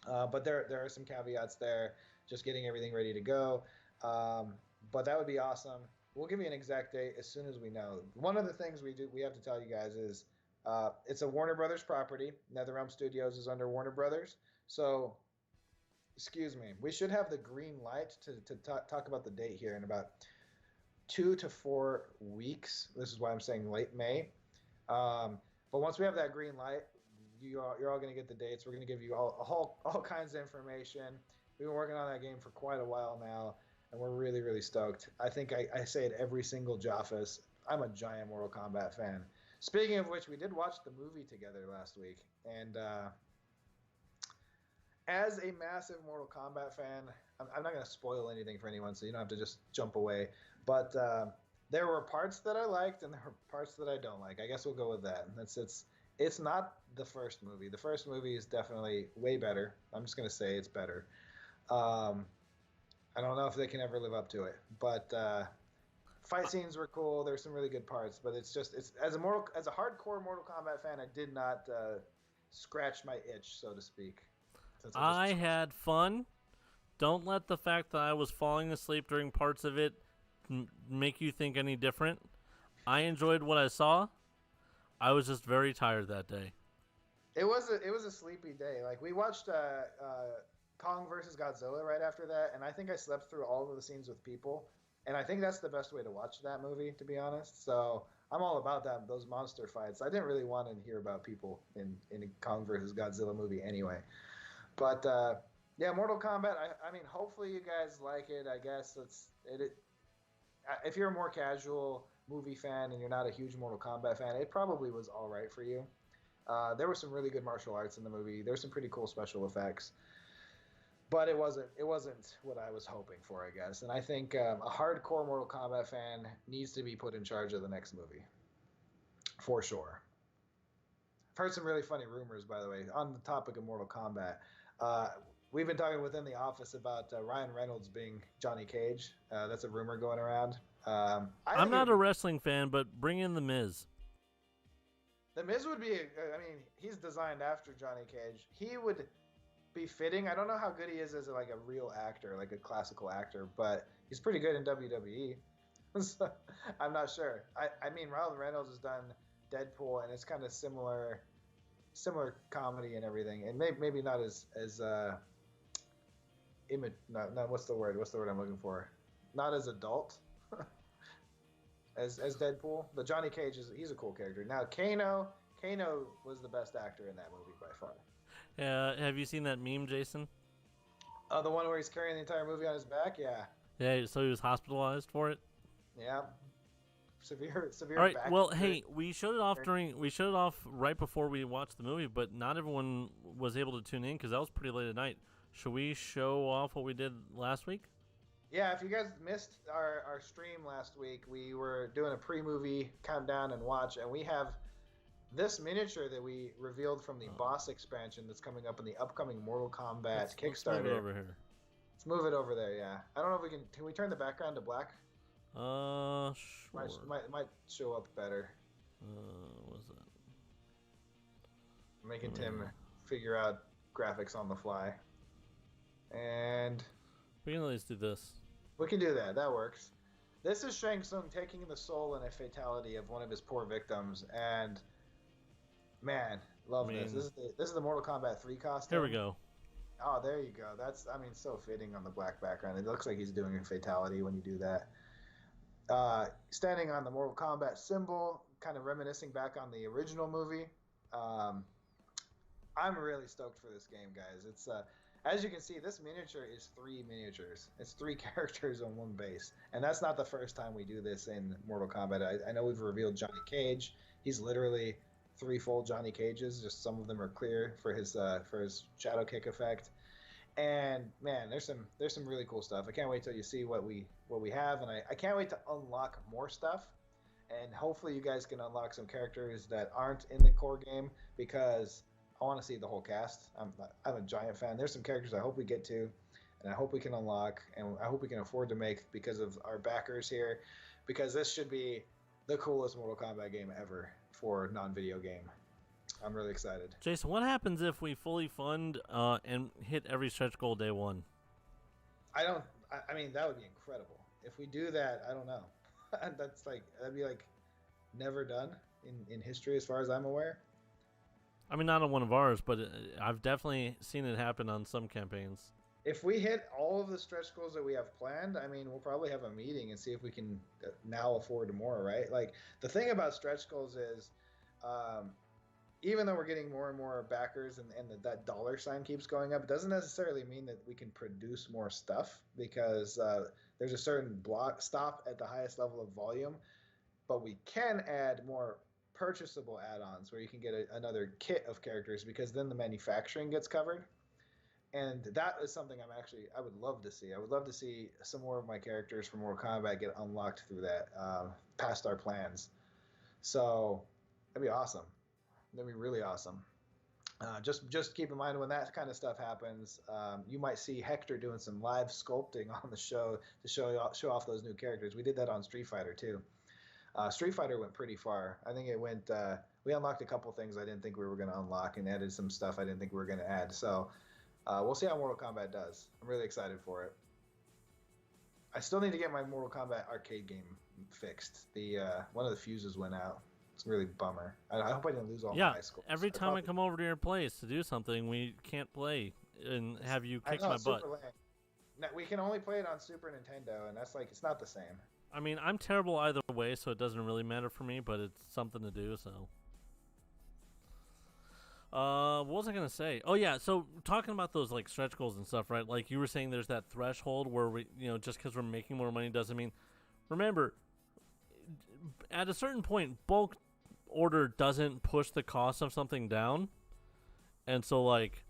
But there are some caveats there, just getting everything ready to go. But that would be awesome. We'll give you an exact date as soon as we know. One of the things we have to tell you guys is it's a Warner Brothers property. NetherRealm Studios is under Warner Brothers. So, excuse me, we should have the green light to talk about the date here in about 2 to 4 weeks. This is why I'm saying late May. But once we have that green light, you're all going to get the dates. We're going to give you all kinds of information. We've been working on that game for quite a while now, and we're really, really stoked. I think I say it every single Joffice. I'm a giant Mortal Kombat fan. Speaking of which, we did watch the movie together last week, and as a massive Mortal Kombat fan, I'm not going to spoil anything for anyone, so you don't have to just jump away. But there were parts that I liked, and there were parts that I don't like. I guess we'll go with that. It's not the first movie. The first movie is definitely way better. I'm just going to say it's better. I don't know if they can ever live up to it, but fight scenes were cool. There's some really good parts, but it's as a hardcore Mortal Kombat fan, I did not scratch my itch, so to speak. I had fun. Don't let the fact that I was falling asleep during parts of it make you think any different. I enjoyed what I saw. I was just very tired that day. It was a sleepy day. Like we watched Kong versus Godzilla right after that, and I think I slept through all of the scenes with people, and I think that's the best way to watch that movie, to be honest. So I'm all about those monster fights. I didn't really want to hear about people in a Kong versus Godzilla movie anyway. But yeah, Mortal Kombat. I mean, hopefully you guys like it. I guess if you're a more casual movie fan and you're not a huge Mortal Kombat fan, it probably was all right for you. There were some really good martial arts in the movie. There's some pretty cool special effects. But it wasn't what I was hoping for, I guess. And I think a hardcore Mortal Kombat fan needs to be put in charge of the next movie, for sure. I've heard some really funny rumors, by the way, on the topic of Mortal Kombat. We've been talking within the office about Ryan Reynolds being Johnny Cage. That's a rumor going around. I'm not a wrestling fan, but bring in The Miz. The Miz would be, he's designed after Johnny Cage. He would be fitting. I don't know how good he is as like a real actor, like a classical actor, but he's pretty good in WWE. So, I'm not sure. I mean, Ryan Reynolds has done Deadpool, and it's kind of similar comedy and everything, and maybe not as what's the word I'm looking for? Not as adult as Deadpool, but Johnny Cage he's a cool character. Now Kano was the best actor in that movie by far. Have you seen that meme, Jason? The one where he's carrying the entire movie on his back? Yeah. Yeah, so he was hospitalized for it? Yeah. Severe All right, back well, injury. hey, we showed it off right before we watched the movie, but not everyone was able to tune in because that was pretty late at night. Should we show off what we did last week? Yeah, if you guys missed our stream last week, we were doing a pre-movie countdown and watch, and we have this miniature that we revealed from the boss expansion that's coming up in the upcoming Mortal Kombat Kickstarter. Let's move it over here. Let's move it over there, yeah. I don't know if can we turn the background to black? Sure. Might show up better. What was that? Making Tim figure out graphics on the fly. And We can at least do this. we can do that. That works. This is Shang Tsung taking the soul in a fatality of one of his poor victims, and man, love this. This is the Mortal Kombat 3 costume. Here we go. Oh, there you go. That's, I mean, so fitting on the black background. It looks like he's doing a fatality when you do that. Standing on the Mortal Kombat symbol, kind of reminiscing back on the original movie. I'm really stoked for this game, guys. It's as you can see, this miniature is 3 miniatures. It's 3 characters on one base, and that's not the first time we do this in Mortal Kombat. I know we've revealed Johnny Cage. He's literally 3 full Johnny Cages. Just some of them are clear for his shadow kick effect. And man, there's some really cool stuff. I can't wait till you see what we have, and I can't wait to unlock more stuff. And hopefully you guys can unlock some characters that aren't in the core game, because I want to see the whole cast. I'm a giant fan. There's some characters I hope we get to, and I hope we can unlock, and I hope we can afford to make because of our backers here, because this should be the coolest Mortal Kombat game ever for non-video game. I'm really excited. Jason, what happens if we fully fund and hit every stretch goal day one? I mean, that would be incredible. If we do that, I don't know. That'd be like never done in history as far as I'm aware. I mean, not on one of ours, but I've definitely seen it happen on some campaigns. If we hit all of the stretch goals that we have planned, I mean, we'll probably have a meeting and see if we can now afford more, right? Like, the thing about stretch goals is, even though we're getting more and more backers and that dollar sign keeps going up, it doesn't necessarily mean that we can produce more stuff, because there's a certain stop at the highest level of volume, but we can add more purchasable add-ons where you can get another kit of characters, because then the manufacturing gets covered. And that is something I would love to see. I would love to see some more of my characters from Mortal Kombat get unlocked through that, past our plans. So that'd be awesome. That'd be really awesome. Just keep in mind when that kind of stuff happens, you might see Hector doing some live sculpting on the show to show off those new characters. We did that on Street Fighter too. Street Fighter went pretty far. I think it went. We unlocked a couple things I didn't think we were going to unlock, and added some stuff I didn't think we were going to add. So we'll see how Mortal Kombat does. I'm really excited for it. I still need to get my Mortal Kombat arcade game fixed. The one of the fuses went out. It's a really bummer. I hope I didn't lose all my high scores. Every time I come over to your place to do something, we can't play and have you kick my butt. No, we can only play it on Super Nintendo, and that's it's not the same. I mean, I'm terrible either way, so it doesn't really matter for me, but it's something to do, so. What was I going to say? Oh, yeah, so talking about those, like, stretch goals and stuff, right? Like, you were saying there's that threshold where we, just because we're making more money doesn't mean... Remember, at a certain point, bulk order doesn't push the cost of something down. And so, like,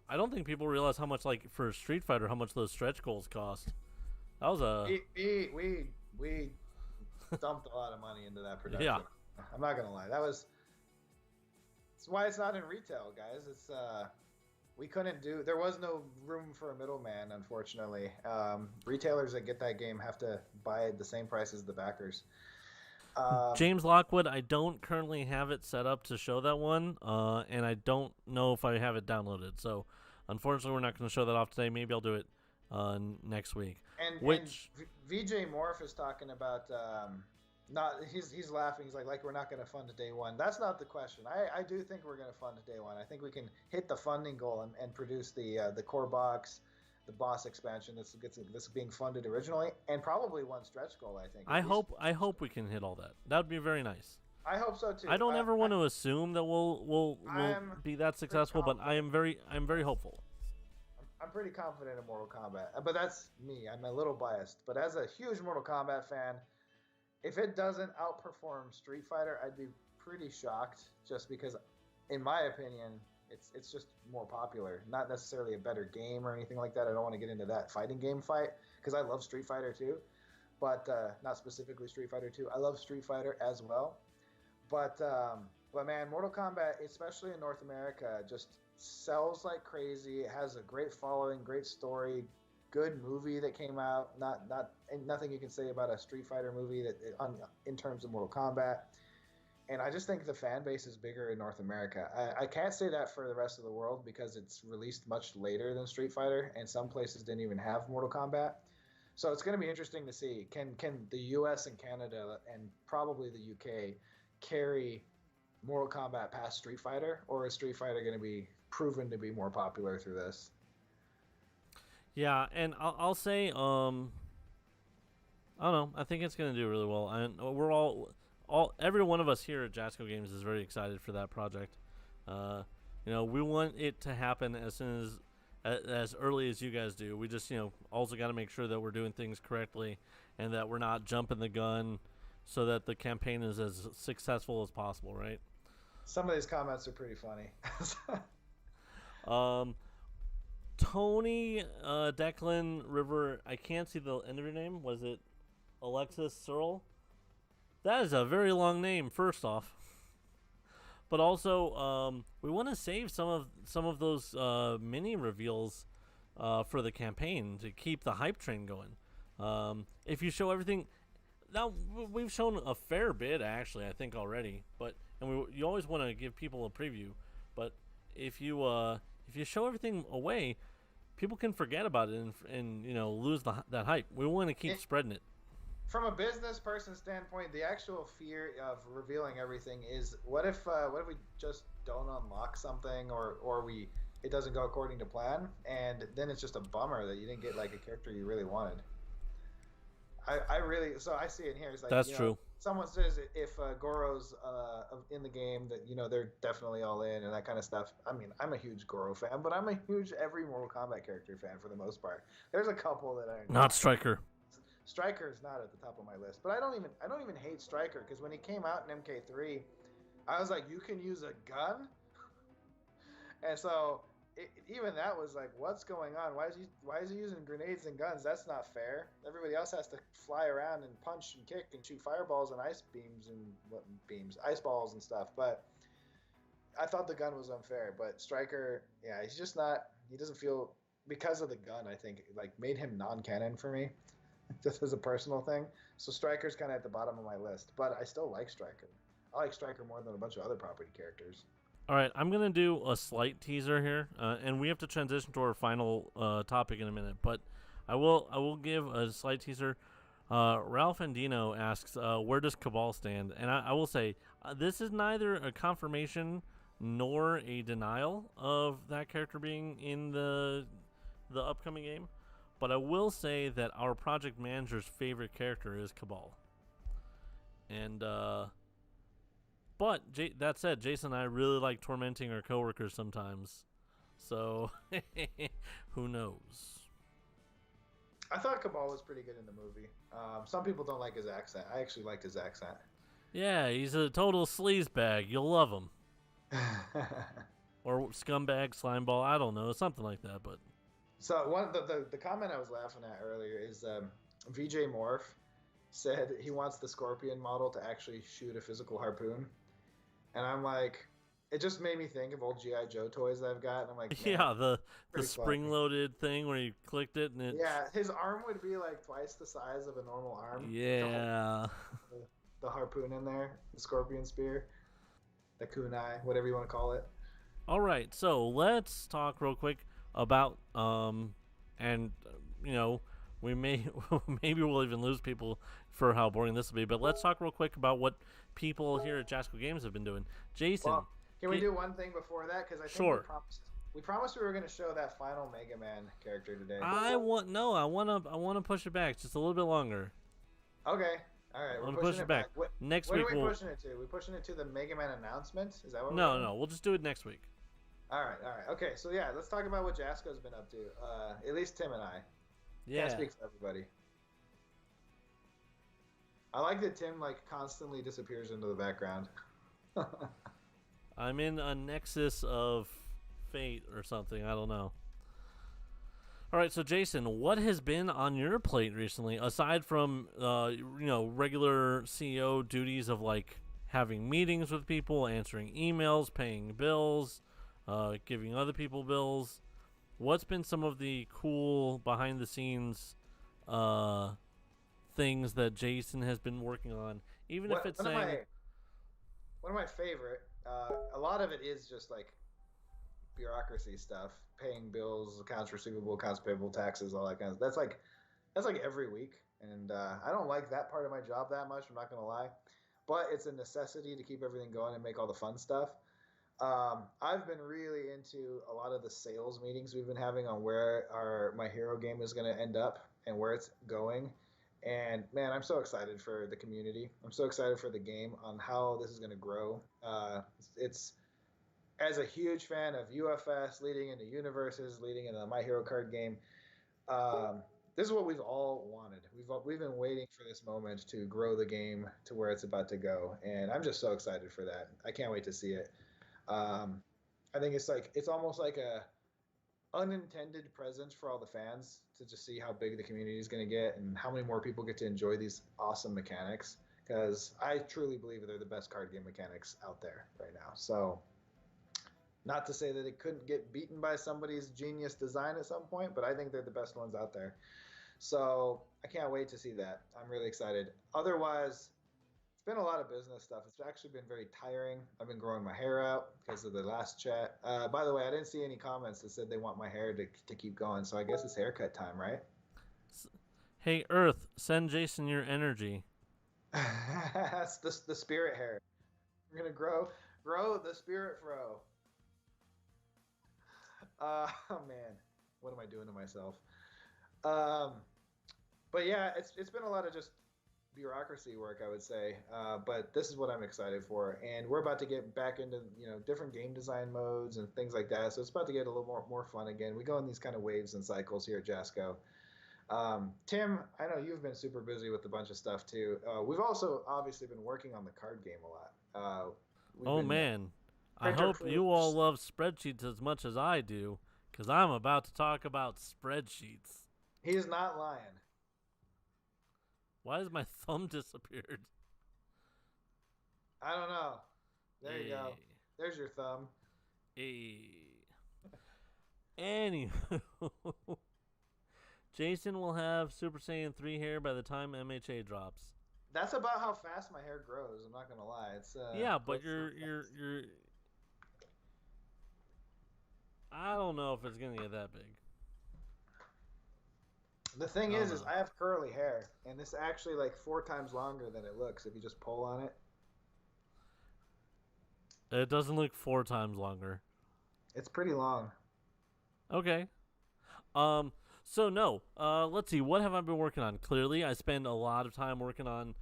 I don't think people realize how much, like, for Street Fighter, how much those stretch goals cost. That was a... We dumped a lot of money into that production. Yeah. I'm not gonna lie. That's why it's not in retail, guys. It's we couldn't do. There was no room for a middleman, unfortunately. Retailers that get that game have to buy it the same price as the backers. James Lockwood, I don't currently have it set up to show that one, and I don't know if I have it downloaded. So, unfortunately, we're not going to show that off today. Maybe I'll do it next week. And VJ Morph is talking about he's laughing. He's like we're not going to fund day one. That's not the question. I do think we're going to fund day one. I think we can hit the funding goal and produce the core box, the boss expansion that's being funded originally, and probably one stretch goal. I think. I hope we can hit all that. That would be very nice. I hope so too. I don't ever want to assume that we'll be that successful, but I'm very hopeful. I'm pretty confident in Mortal Kombat, but that's me. I'm a little biased, but as a huge Mortal Kombat fan, if it doesn't outperform Street Fighter, I'd be pretty shocked. Just because, in my opinion, it's just more popular. Not necessarily a better game or anything like that. I don't want to get into that fighting game fight because I love Street Fighter 2, but not specifically Street Fighter 2. I love Street Fighter as well, but man, Mortal Kombat, especially in North America, just sells like crazy. It has a great following, great story, good movie that came out. And nothing you can say about a Street Fighter movie in terms of Mortal Kombat. And I just think the fan base is bigger in North America. I can't say that for the rest of the world because it's released much later than Street Fighter, and some places didn't even have Mortal Kombat. So it's going to be interesting to see can the U.S. and Canada and probably the U.K. carry Mortal Kombat past Street Fighter, or is Street Fighter going to be proven to be more popular through this? Yeah, and I'll say, I don't know. I think it's going to do really well, and we're every one of us here at Jasco Games is very excited for that project. We want it to happen as soon as early as you guys do. We just, also got to make sure that we're doing things correctly and that we're not jumping the gun so that the campaign is as successful as possible, right? Some of these comments are pretty funny. Tony Declan River, I can't see the end of your name. Was it Alexis Searle? That is a very long name, first off. But also, we want to save some of those mini reveals for the campaign to keep the hype train going. If you show everything, now we've shown a fair bit actually, I think already. You always want to give people a preview, but if you show everything away, people can forget about it and lose that hype. We want to keep spreading it. From a business person standpoint, the actual fear of revealing everything is what if we just don't unlock something or it doesn't go according to plan, and then it's just a bummer that you didn't get like a character you really wanted. I see it here. It's like that's true. Someone says if Goro's in the game, that they're definitely all in and that kind of stuff. I mean, I'm a huge Goro fan, but I'm a huge every Mortal Kombat character fan for the most part. There's a couple that I not Striker. Striker is not at the top of my list, but I don't even hate Striker because when he came out in MK3, I was like, you can use a gun, and so even that was like, what's going on? Why is he using grenades and guns? That's not fair. Everybody else has to fly around and punch and kick and shoot fireballs and ice balls and stuff. But I thought the gun was unfair. But Striker, yeah, he's just not. He doesn't feel, because of the gun, I think, like made him non-canon for me. Just as a personal thing. So Striker's kind of at the bottom of my list, but I still like Striker. I like Striker more than a bunch of other property characters. All right, I'm going to do a slight teaser here, and we have to transition to our final topic in a minute, but I will give a slight teaser. Ralph Andino asks, where does Cabal stand? And I will say, this is neither a confirmation nor a denial of that character being in the upcoming game. But I will say that our project manager's favorite character is Cabal. And, but that said, Jason and I really like tormenting our coworkers sometimes. So, who knows? I thought Cabal was pretty good in the movie. Some people don't like his accent. I actually liked his accent. Yeah, he's a total sleazebag. You'll love him. Or scumbag, slimeball, I don't know, something like that, but... So the comment I was laughing at earlier is VJ Morph said he wants the Scorpion model to actually shoot a physical harpoon, and I'm like, it just made me think of old GI Joe toys that I've got, and I'm like, yeah, the spring-loaded thing where you clicked it and it. Yeah, his arm would be like twice the size of a normal arm. Yeah. The harpoon in there, the Scorpion spear, the kunai, whatever you want to call it. All right, so let's talk real quick about we maybe we'll even lose people for how boring this will be, but let's talk real quick about what people here at Jasco Games have been doing. Jason, well, can we do one thing before that? Because I think sure. we promised we were going to show that final Mega Man character today. I want to push it back just a little bit longer. Okay. All right, we're pushing it back. Next week, what are we pushing it to? We pushing it to the Mega Man announcement? Is that what? No, we'll just do it next week. All right. Okay, so yeah, let's talk about what Jasco's been up to. At least Tim and I. Yeah. Can't speak for everybody. I like that Tim constantly disappears into the background. I'm in a nexus of fate or something. I don't know. All right, so Jason, what has been on your plate recently aside from regular CEO duties of having meetings with people, answering emails, paying bills, giving other people bills? what's been some of the cool behind the scenes uh, things that Jason has been working on, even if What it's saying, one of my favorite. A lot of it is just like bureaucracy stuff, paying bills, accounts receivable, accounts payable, taxes, all that kind of. That's like every week, and I don't like that part of my job that much. I'm not gonna lie, but it's a necessity to keep everything going and make all the fun stuff. I've been really into a lot of the sales meetings we've been having on where our my hero game is going to end up and where it's going. And man, I'm so excited for the community. I'm so excited for the game on how this is going to grow. It's as a huge fan of UFS, leading into universes, leading into the My Hero card game. Um, this is what we've all wanted. We've been waiting for this moment to grow the game to where it's about to go, and I'm just so excited for that. I can't wait to see it. Um, I think it's almost like a unintended present for all the fans to just see how big the community is going to get and how many more people get to enjoy these awesome mechanics. Because I truly believe they're the best card game mechanics out there right now. So, not to say that it couldn't get beaten by somebody's genius design at some point, but I think they're the best ones out there. So I can't wait to see that. I'm really excited. Otherwise, it's been a lot of business stuff. It's actually been very tiring. I've been growing my hair out because of the last chat. By the way, I didn't see any comments that said they want my hair to keep going. So I guess it's haircut time, right? "Hey Earth, send Jason your energy." That's the spirit hair. We're gonna grow the spirit fro. Oh man, what am I doing to myself? Um, but yeah, it's been a lot of just bureaucracy work, I would say. But this is what I'm excited for, and we're about to get back into different game design modes and things like that. So it's about to get a little more fun again. We go in these kind of waves and cycles here at Jasco. Tim, I know you've been super busy with a bunch of stuff too. We've also obviously been working on the card game a lot. We've Oh been man, I printer hope you all proofs. love spreadsheets as much as I do, because I'm about to talk about spreadsheets. He is not lying. Why has my thumb disappeared? I don't know. There you go. Hey, There's your thumb. hey. Anywho, Jason will have Super Saiyan 3 hair by the time MHA drops. That's about how fast my hair grows. I'm not gonna lie. It's Yeah, but grows so you're. I don't know if it's gonna get that big. The thing I don't is know. I have curly hair, and it's actually like 4 times longer than it looks if you just pull on it. It doesn't look 4 times longer. It's pretty long. Okay. Um. So no. Let's see. What have I been working on? Clearly, I spend a lot of time working on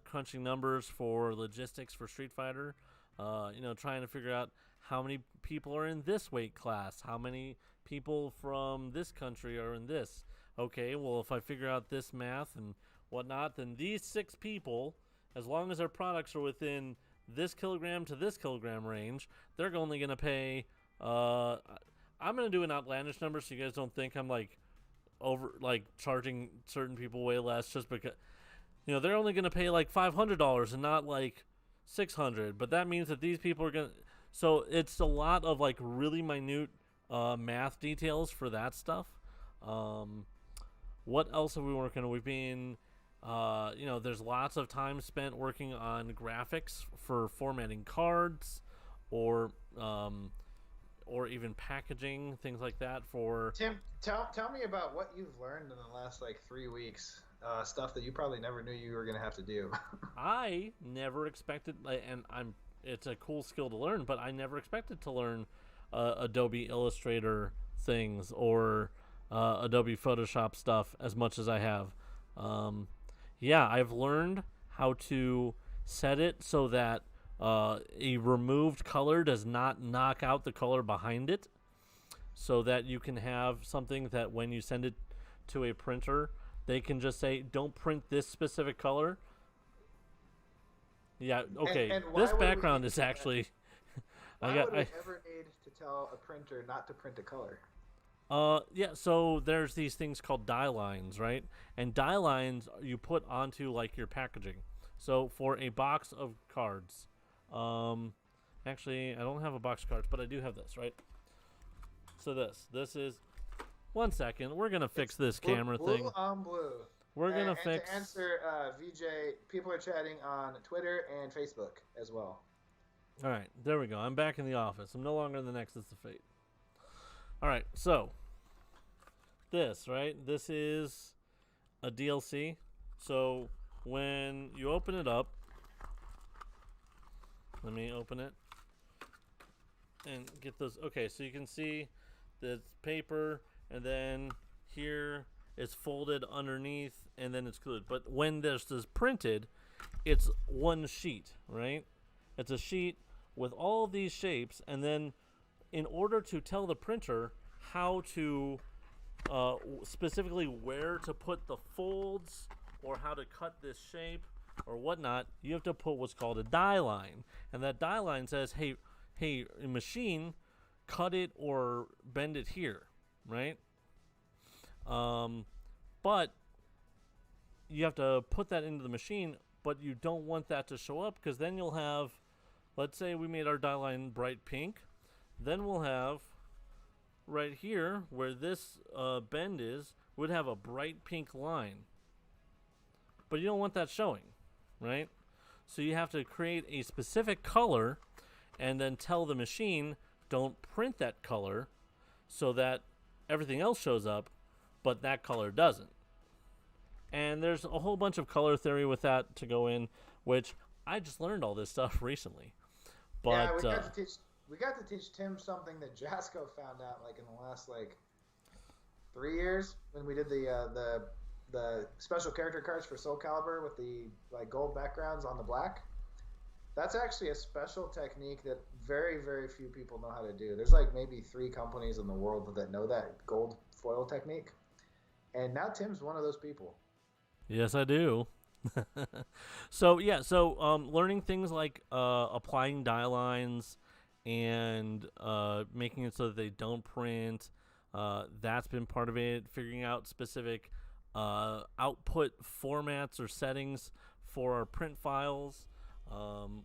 crunching numbers for logistics for Street Fighter. Trying to figure out how many people are in this weight class, how many people from this country are in this. Okay, well, if I figure out this math and whatnot, then these 6 people, as long as their products are within this kilogram to this kilogram range, they're only going to pay. I'm going to do an outlandish number so you guys don't think I'm like over like charging certain people way less just because they're only going to pay like $500 and not like 600. But that means that these people are going to. So it's a lot of like really minute math details for that stuff. Um, what else have we working on? We've been, there's lots of time spent working on graphics for formatting cards, or or even packaging things like that. For Tim, tell me about what you've learned in the last like 3 weeks. Stuff that you probably never knew you were gonna have to do. I never expected, and I'm. It's a cool skill to learn, but I never expected to learn Adobe Illustrator things or Adobe Photoshop stuff as much as I have. Yeah, I've learned how to set it so that a removed color does not knock out the color behind it, so that you can have something that when you send it to a printer, they can just say, "Don't print this specific color." Yeah, okay. And This why would we background need is to do that? actually. I Why got. would we ever need to tell a printer not to print a color? Yeah, so there's these things called die lines, right? And die lines you put onto like your packaging. So for a box of cards, um, actually I don't have a box of cards, but I do have this, right? So this is 1 second. We're gonna fix this Blue, camera blue thing. on blue. We're gonna And fix. to answer VJ, people are chatting on Twitter and Facebook as well. All right, there we go. I'm back in the office. I'm no longer in the Nexus of Fate. All right, so this is a DLC. So when you open it up, let me open it and get those. Okay, so you can see the paper, and then here it's folded underneath, and then it's glued. But when this is printed, it's one sheet, right? It's a sheet with all of these shapes, and then in order to tell the printer how to specifically where to put the folds or how to cut this shape or whatnot, you have to put what's called a die line, and that die line says, hey, machine, cut it or bend it here, right? But you have to put that into the machine, but you don't want that to show up, because then you'll have, let's say we made our die line bright pink, then we'll have right here where this bend is, would have a bright pink line, but you don't want that showing, right? So you have to create a specific color and then tell the machine, don't print that color, so that everything else shows up but that color doesn't. And there's a whole bunch of color theory with that to go in, which I just learned all this stuff recently. But yeah, we got to teach Tim something that Jasco found out like in the last 3 years when we did the special character cards for Soul Calibur with the gold backgrounds on the black. That's actually a special technique that very, very few people know how to do. There's maybe 3 companies in the world that know that gold foil technique. And now Tim's one of those people. Yes, I do. So learning things like applying die lines and making it so that they don't print, that's been part of it. Figuring out specific output formats or settings for our print files,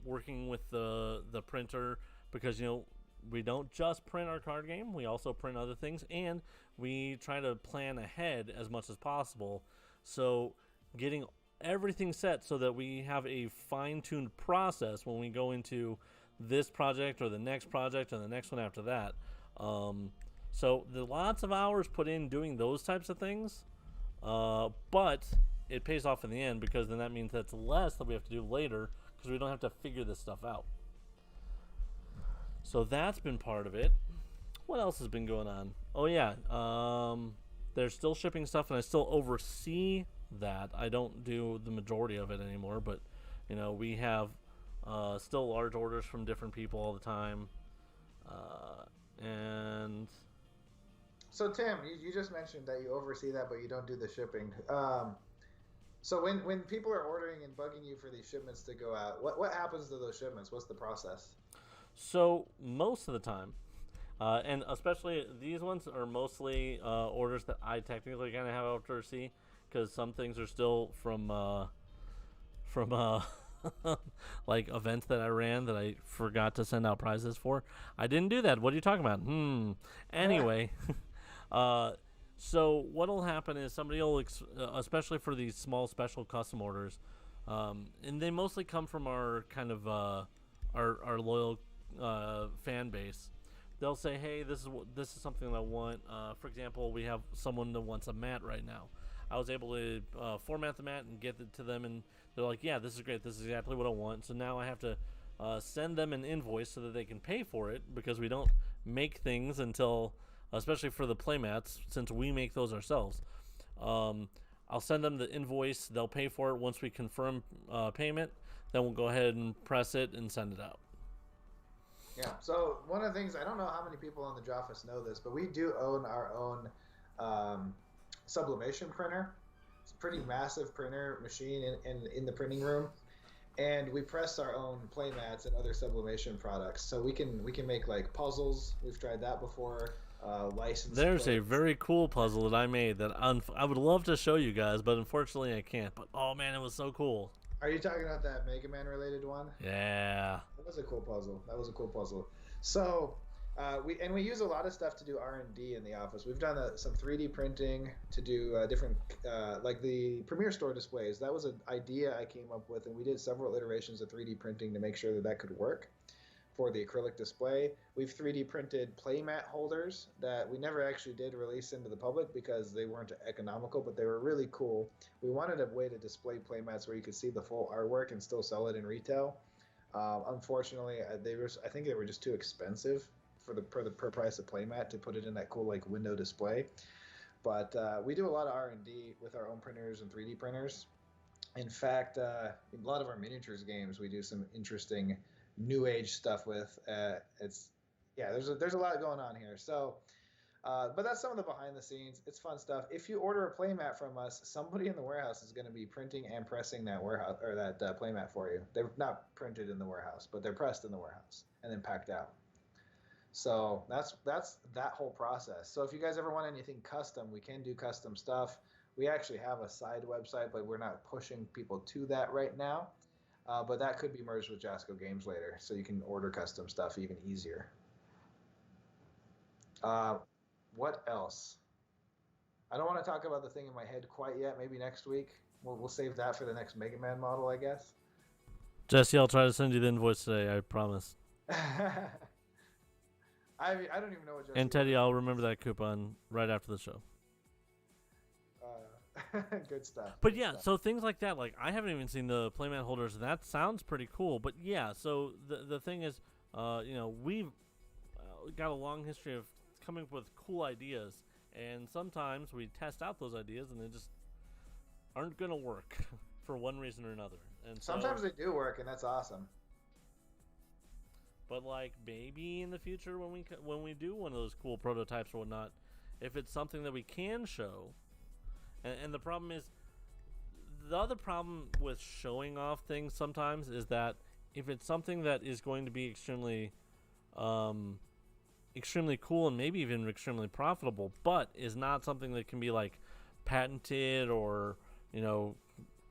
working with the printer, because we don't just print our card game, we also print other things, and we try to plan ahead as much as possible. So getting everything set so that we have a fine-tuned process when we go into this project or the next project or the next one after that. So there's lots of hours put in doing those types of things, but it pays off in the end, because then that means that's less that we have to do later, because we don't have to figure this stuff out. So that's been part of it. What else has been going on? Oh yeah, they're still shipping stuff, and I still oversee that. I don't do the majority of it anymore, but we have still large orders from different people all the time. And so Tim, you just mentioned that you oversee that, but you don't do the shipping. So when people are ordering and bugging you for these shipments to go out, what happens to those shipments? What's the process? So most of the time, and especially these ones are mostly orders that I technically kind of have out to oversee, because some things are still from like events that I ran that I forgot to send out prizes for. I didn't do that. What are you talking about? Anyway, so what'll happen is somebody will, especially for these small special custom orders, and they mostly come from our kind of our loyal fan base. They'll say, hey, this is something that I want. For example, we have someone that wants a mat right now. I was able to format the mat and get it to them, and they're like, yeah, this is great. This is exactly what I want. So now I have to send them an invoice so that they can pay for it, because we don't make things until, especially for the playmats, since we make those ourselves. I'll send them the invoice. They'll pay for it. Once we confirm payment, then we'll go ahead and press it and send it out. Yeah. So one of the things, I don't know how many people on the Joffice know this, but we do own our own sublimation printer. It's a pretty massive printer machine in the printing room, and we press our own playmats and other sublimation products. So we can make puzzles. We've tried that before. License. There's a very cool puzzle that I made that I would love to show you guys, but unfortunately I can't. But oh man, it was so cool. Are you talking about that Mega Man related one? Yeah. That was a cool puzzle. So We use a lot of stuff to do R&D in the office. We've done some 3D printing to do different like the Premiere Store displays. That was an idea I came up with, and we did several iterations of 3D printing to make sure that that could work for the acrylic display. We've 3D printed playmat holders that we never actually did release into the public because they weren't economical, but they were really cool. We wanted a way to display playmats where you could see the full artwork and still sell it in retail. Unfortunately, I think they were just too expensive for the per price of playmat to put it in that cool like window display. But we do a lot of R&D with our own printers and 3D printers. In fact, a lot of our miniatures games we do some interesting new age stuff with. It's yeah, there's a lot going on here. So, but that's some of the behind the scenes. It's fun stuff. If you order a playmat from us, somebody in the warehouse is going to be printing and pressing that warehouse or that playmat for you. They're not printed in the warehouse, but they're pressed in the warehouse and then packed out. So that's that whole process. So if you guys ever want anything custom, we can do custom stuff. We actually have a side website, but we're not pushing people to that right now. But that could be merged with Jasco Games later, so you can order custom stuff even easier. Uh, what else? I don't want to talk about the thing in my head quite yet. Maybe next week. We'll save that for the next Mega Man model, I guess. Jesse, I'll try to send you the invoice today. I promise. I don't even know what Jesse. And Teddy, I'll remember that coupon right after the show. Good stuff. But good yeah, stuff. so things like that, like I haven't even seen the playmat holders, and that sounds pretty cool. But yeah, so the thing is, we've got a long history of coming up with cool ideas, and sometimes we test out those ideas, and they just aren't gonna work for one reason or another. And sometimes they do work, and that's awesome. But like maybe in the future when we do one of those cool prototypes or whatnot, if it's something that we can show. And the problem is, the other problem with showing off things sometimes is that if it's something that is going to be extremely cool and maybe even extremely profitable, but is not something that can be like patented or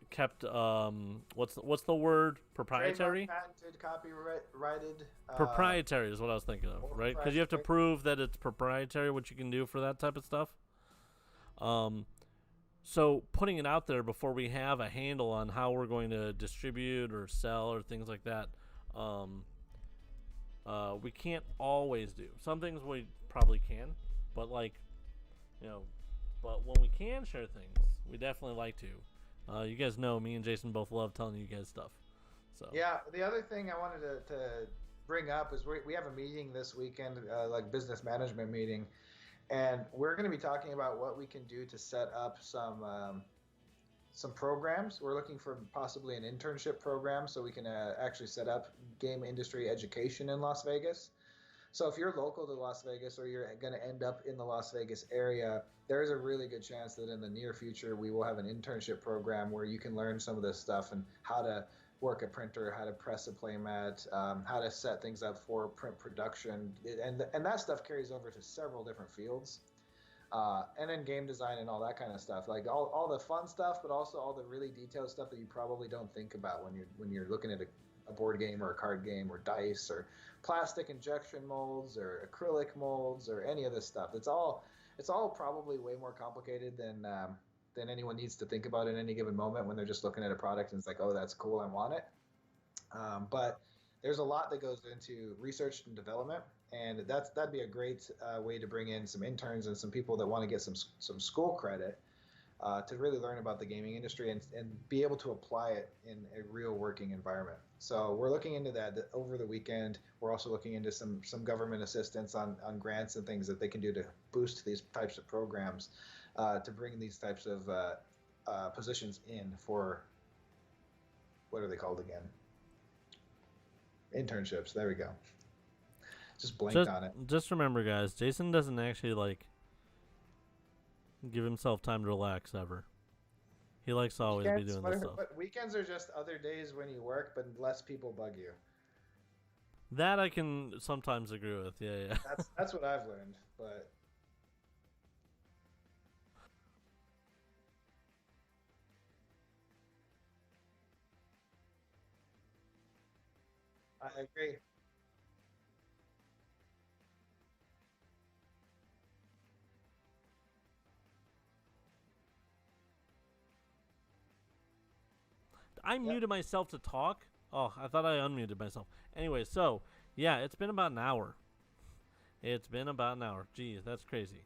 kept what's the word, proprietary? Patented, copyrighted. Proprietary is what I was thinking of, right? Because you have to prove that it's proprietary what you can do for that type of stuff. So putting it out there before we have a handle on how we're going to distribute or sell or things like that, we can't always do. Some things we probably can, but but when we can share things, we definitely like to. You guys know me and Jason both love telling you guys stuff. So yeah, the other thing I wanted to bring up is we have a meeting this weekend, like business management meeting. And we're going to be talking about what we can do to set up some programs. We're looking for possibly an internship program so we can actually set up game industry education in Las Vegas. So if you're local to Las Vegas or you're going to end up in the Las Vegas area, there is a really good chance that in the near future we will have an internship program where you can learn some of this stuff and how to work a printer, how to press a playmat, how to set things up for print production, and that stuff carries over to several different fields, and then game design and all that kind of stuff, like all the fun stuff, but also all the really detailed stuff that you probably don't think about when you're looking at a board game or a card game or dice or plastic injection molds or acrylic molds or any of this stuff. It's all probably way more complicated than anyone needs to think about in any given moment when they're just looking at a product and it's like, oh, that's cool, I want it. But there's a lot that goes into research and development, and that'd be a great way to bring in some interns and some people that want to get some school credit to really learn about the gaming industry and be able to apply it in a real working environment. So we're looking into that over the weekend. We're also looking into some government assistance on grants and things that they can do to boost these types of programs, to bring these types of positions in for, what are they called again? Internships. There we go. Just blanked on it. Just remember, guys, Jason doesn't actually give himself time to relax ever. He likes to always be doing this stuff. But weekends are just other days when you work, but less people bug you. That I can sometimes agree with. Yeah. That's what I've learned, but I agree. I muted myself to talk. Oh, I thought I unmuted myself. Anyway, so yeah, it's been about an hour. It's been about an hour. Geez, that's crazy.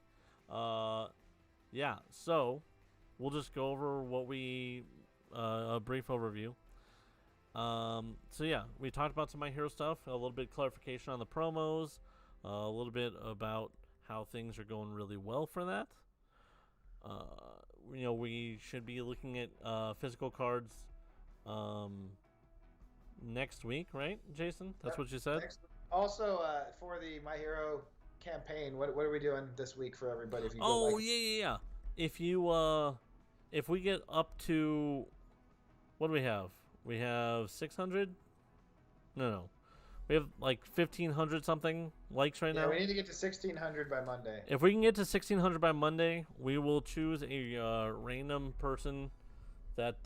Yeah. So we'll just go over what we a brief overview. So yeah, we talked about some My Hero stuff, a little bit of clarification on the promos, a little bit about how things are going really well for that. We should be looking at physical cards next week, right, Jason? That's what you said? Also, for the My Hero campaign, what are we doing this week for everybody? If you go yeah. If we get up to, what do we have? We have 600? No. We have like 1,500 something likes right now. Yeah, we need to get to 1,600 by Monday. If we can get to 1,600 by Monday, we will choose a random person that,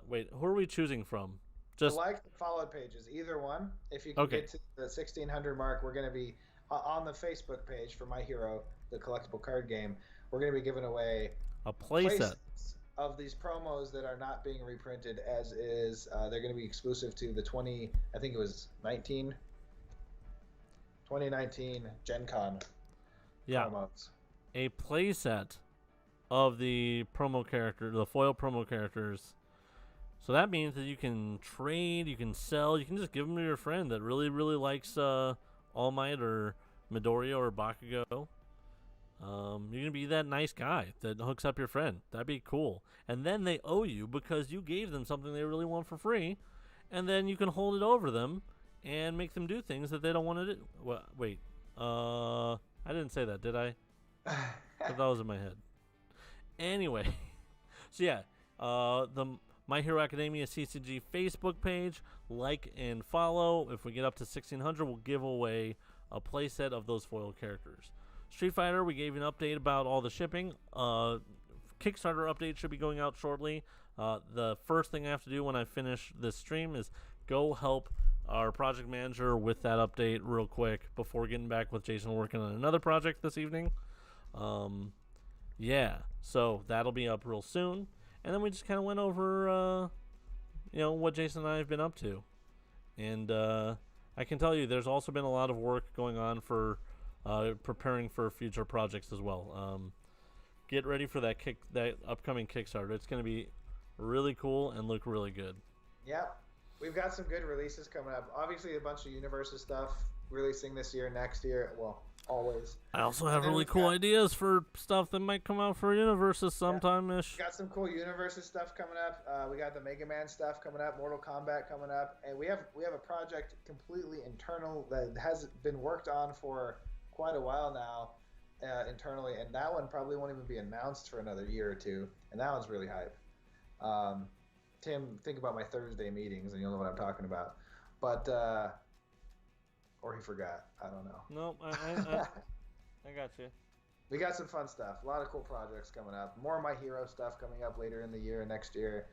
wait, who are we choosing from? Just like the followed pages, either one. If you can get to the 1,600 mark, we're going to be on the Facebook page for My Hero, the collectible card game. We're going to be giving away a playset of these promos that are not being reprinted as is. They're going to be exclusive to the 2019 Gen Con promos. A playset of the promo character, the foil promo characters. So that means that you can trade, you can sell, you can just give them to your friend that really, really likes All Might or Midoriya or Bakugo. You're gonna be that nice guy that hooks up your friend. That'd be cool. And then they owe you because you gave them something they really want for free, and then you can hold it over them and make them do things that they don't want to do. Well, wait, I didn't say that, did I? But that was in my head. Anyway, so yeah, the My Hero Academia CCG Facebook page, like and follow. If we get up to 1,600, we'll give away a playset of those foil characters. Street Fighter, we gave you an update about all the shipping. Kickstarter update should be going out shortly. The first thing I have to do when I finish this stream is go help our project manager with that update real quick before getting back with Jason working on another project this evening. Yeah, so that'll be up real soon. And then we just kind of went over, what Jason and I have been up to. And I can tell you there's also been a lot of work going on for preparing for future projects as well. Get ready for that upcoming Kickstarter. It's going to be really cool and look really good. Yeah, we've got some good releases coming up. Obviously, a bunch of Universes stuff releasing this year, next year. Well, always. I also have really cool ideas for stuff that might come out for Universes sometime-ish. Got some cool Universes stuff coming up. We got the Mega Man stuff coming up, Mortal Kombat coming up, and we have a project completely internal that has been worked on for quite a while now internally, and that one probably won't even be announced for another year or two, and that one's really hype. Tim, think about my Thursday meetings and you'll know what I'm talking about. But or he forgot. I don't know. Nope, I got you. We got some fun stuff. A lot of cool projects coming up. More My Hero stuff coming up later in the year, next year,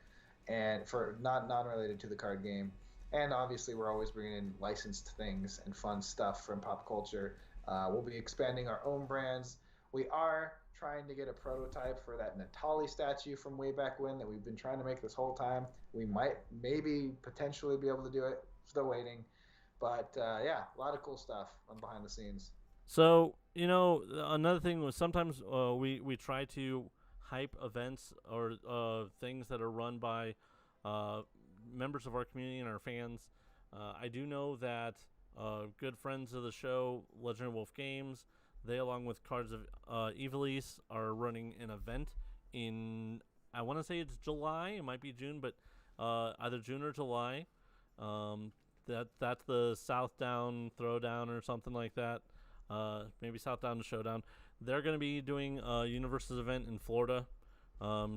and for non-related to the card game. And obviously, we're always bringing in licensed things and fun stuff from pop culture. We'll be expanding our own brands. We are trying to get a prototype for that Natali statue from way back when that we've been trying to make this whole time. We might, maybe, potentially be able to do it. Still waiting. But, yeah, a lot of cool stuff on behind the scenes. So, another thing was sometimes we try to hype events or things that are run by members of our community and our fans. I do know that good friends of the show, Legendary Wolf Games, they, along with Cards of Evilise, are running an event in, I want to say it's July. It might be June, but either June or July. That's the Southdown Throwdown or something like that. Maybe Southdown Showdown. They're going to be doing a Universes event in Florida.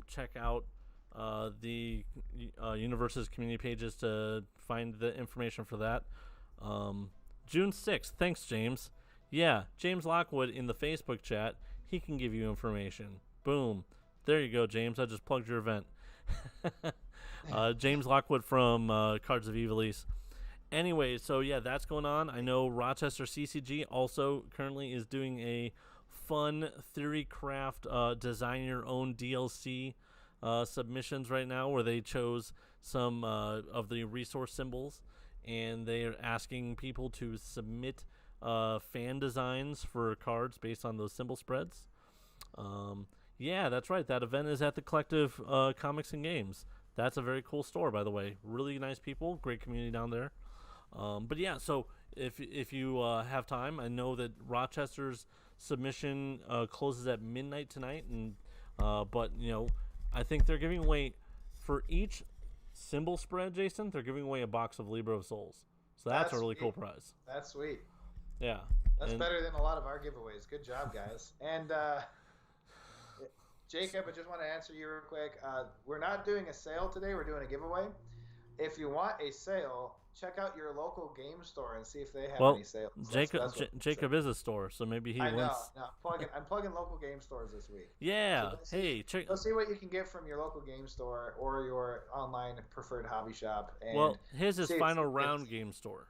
Check out the Universes community pages to find the information for that. June 6th. Thanks, James. Yeah, James Lockwood in the Facebook chat. He can give you information. Boom. There you go, James. I just plugged your event. James Lockwood from Cards of Evilise. Anyway, so yeah, that's going on. I know Rochester CCG also currently is doing a fun Theorycraft design your own DLC submissions right now where they chose some of the resource symbols, and they are asking people to submit fan designs for cards based on those symbol spreads. Yeah, that's right. That event is at the Collective Comics and Games. That's a very cool store, by the way. Really nice people, great community down there. But yeah, so if you have time, I know that Rochester's submission closes at midnight tonight, and but I think they're giving away for each symbol spread, Jason. They're giving away a box of Libra of Souls, so that's a really sweet. cool prize. That's sweet. Yeah, That's and better than a lot of our giveaways. Good job, guys. And Jacob, I just want to answer you real quick. We're not doing a sale today. We're doing a giveaway. If you want a sale, check out your local game store and see if they have any sales. Jacob is a store, so maybe he I know. wants. No, I'm plugging local game stores this week. Yeah. So check. Go see what you can get from your local game store or your online preferred hobby shop. And well, his is Final Round Game Store.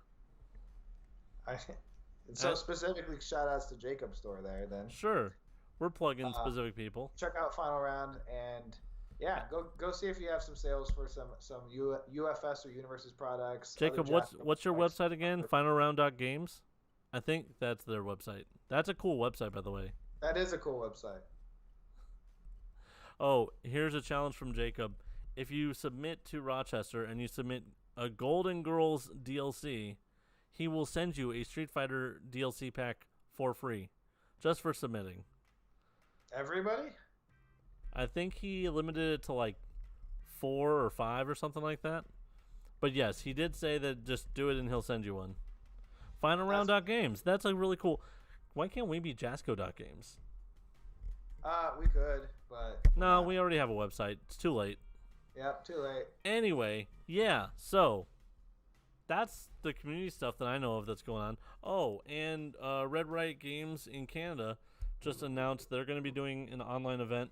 So specifically, shout outs to Jacob's store there. Then sure, we're plugging specific people. Check out Final Round and. Yeah, go see if you have some sales for some UFS or Universes products. Jacob, what's your website again? FinalRound.games? I think that's their website. That's a cool website, by the way. That is a cool website. Oh, here's a challenge from Jacob. If you submit to Rochester and you submit a Golden Girls DLC, he will send you a Street Fighter DLC pack for free, just for submitting. Everybody? I think he limited it to like 4 or 5 or something like that. But yes, he did say that just do it and he'll send you one. FinalRound.games. That's a really cool. Why can't we be Jasco.games? We could, but no, we already have a website. It's too late. Yep, too late. Anyway, yeah. So that's the community stuff that I know of that's going on. Oh, and Red Riot Games in Canada just announced they're going to be doing an online event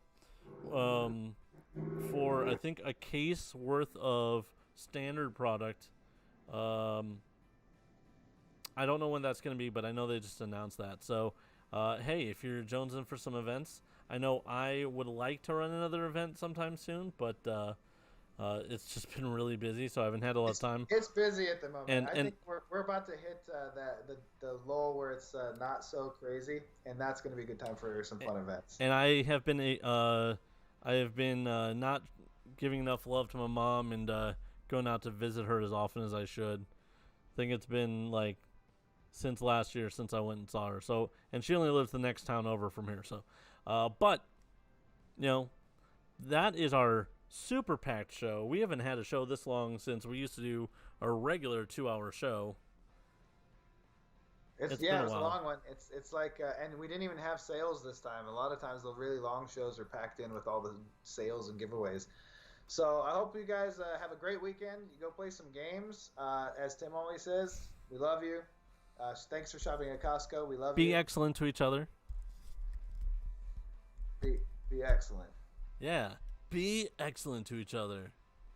for I think a case worth of standard product. I don't know when that's going to be, but I know they just announced that. So, hey, if you're jonesing for some events, I know I would like to run another event sometime soon, but it's just been really busy, so I haven't had a lot of time. It's busy at the moment. I think we're about to hit the lull where it's not so crazy, and that's going to be a good time for some fun events. And I have been not giving enough love to my mom and going out to visit her as often as I should. I think it's been like since last year since I went and saw her. So, and she only lives the next town over from here. So, but that is our super packed show. We haven't had a show this long since we used to do a regular 2-hour show. It's a long one. It's like, and we didn't even have sales this time. A lot of times the really long shows are packed in with all the sales and giveaways. So I hope you guys have a great weekend. You go play some games. As Tim always says, we love you. Thanks for shopping at Costco. We love you. Be excellent to each other. Be excellent. Yeah. Be excellent to each other.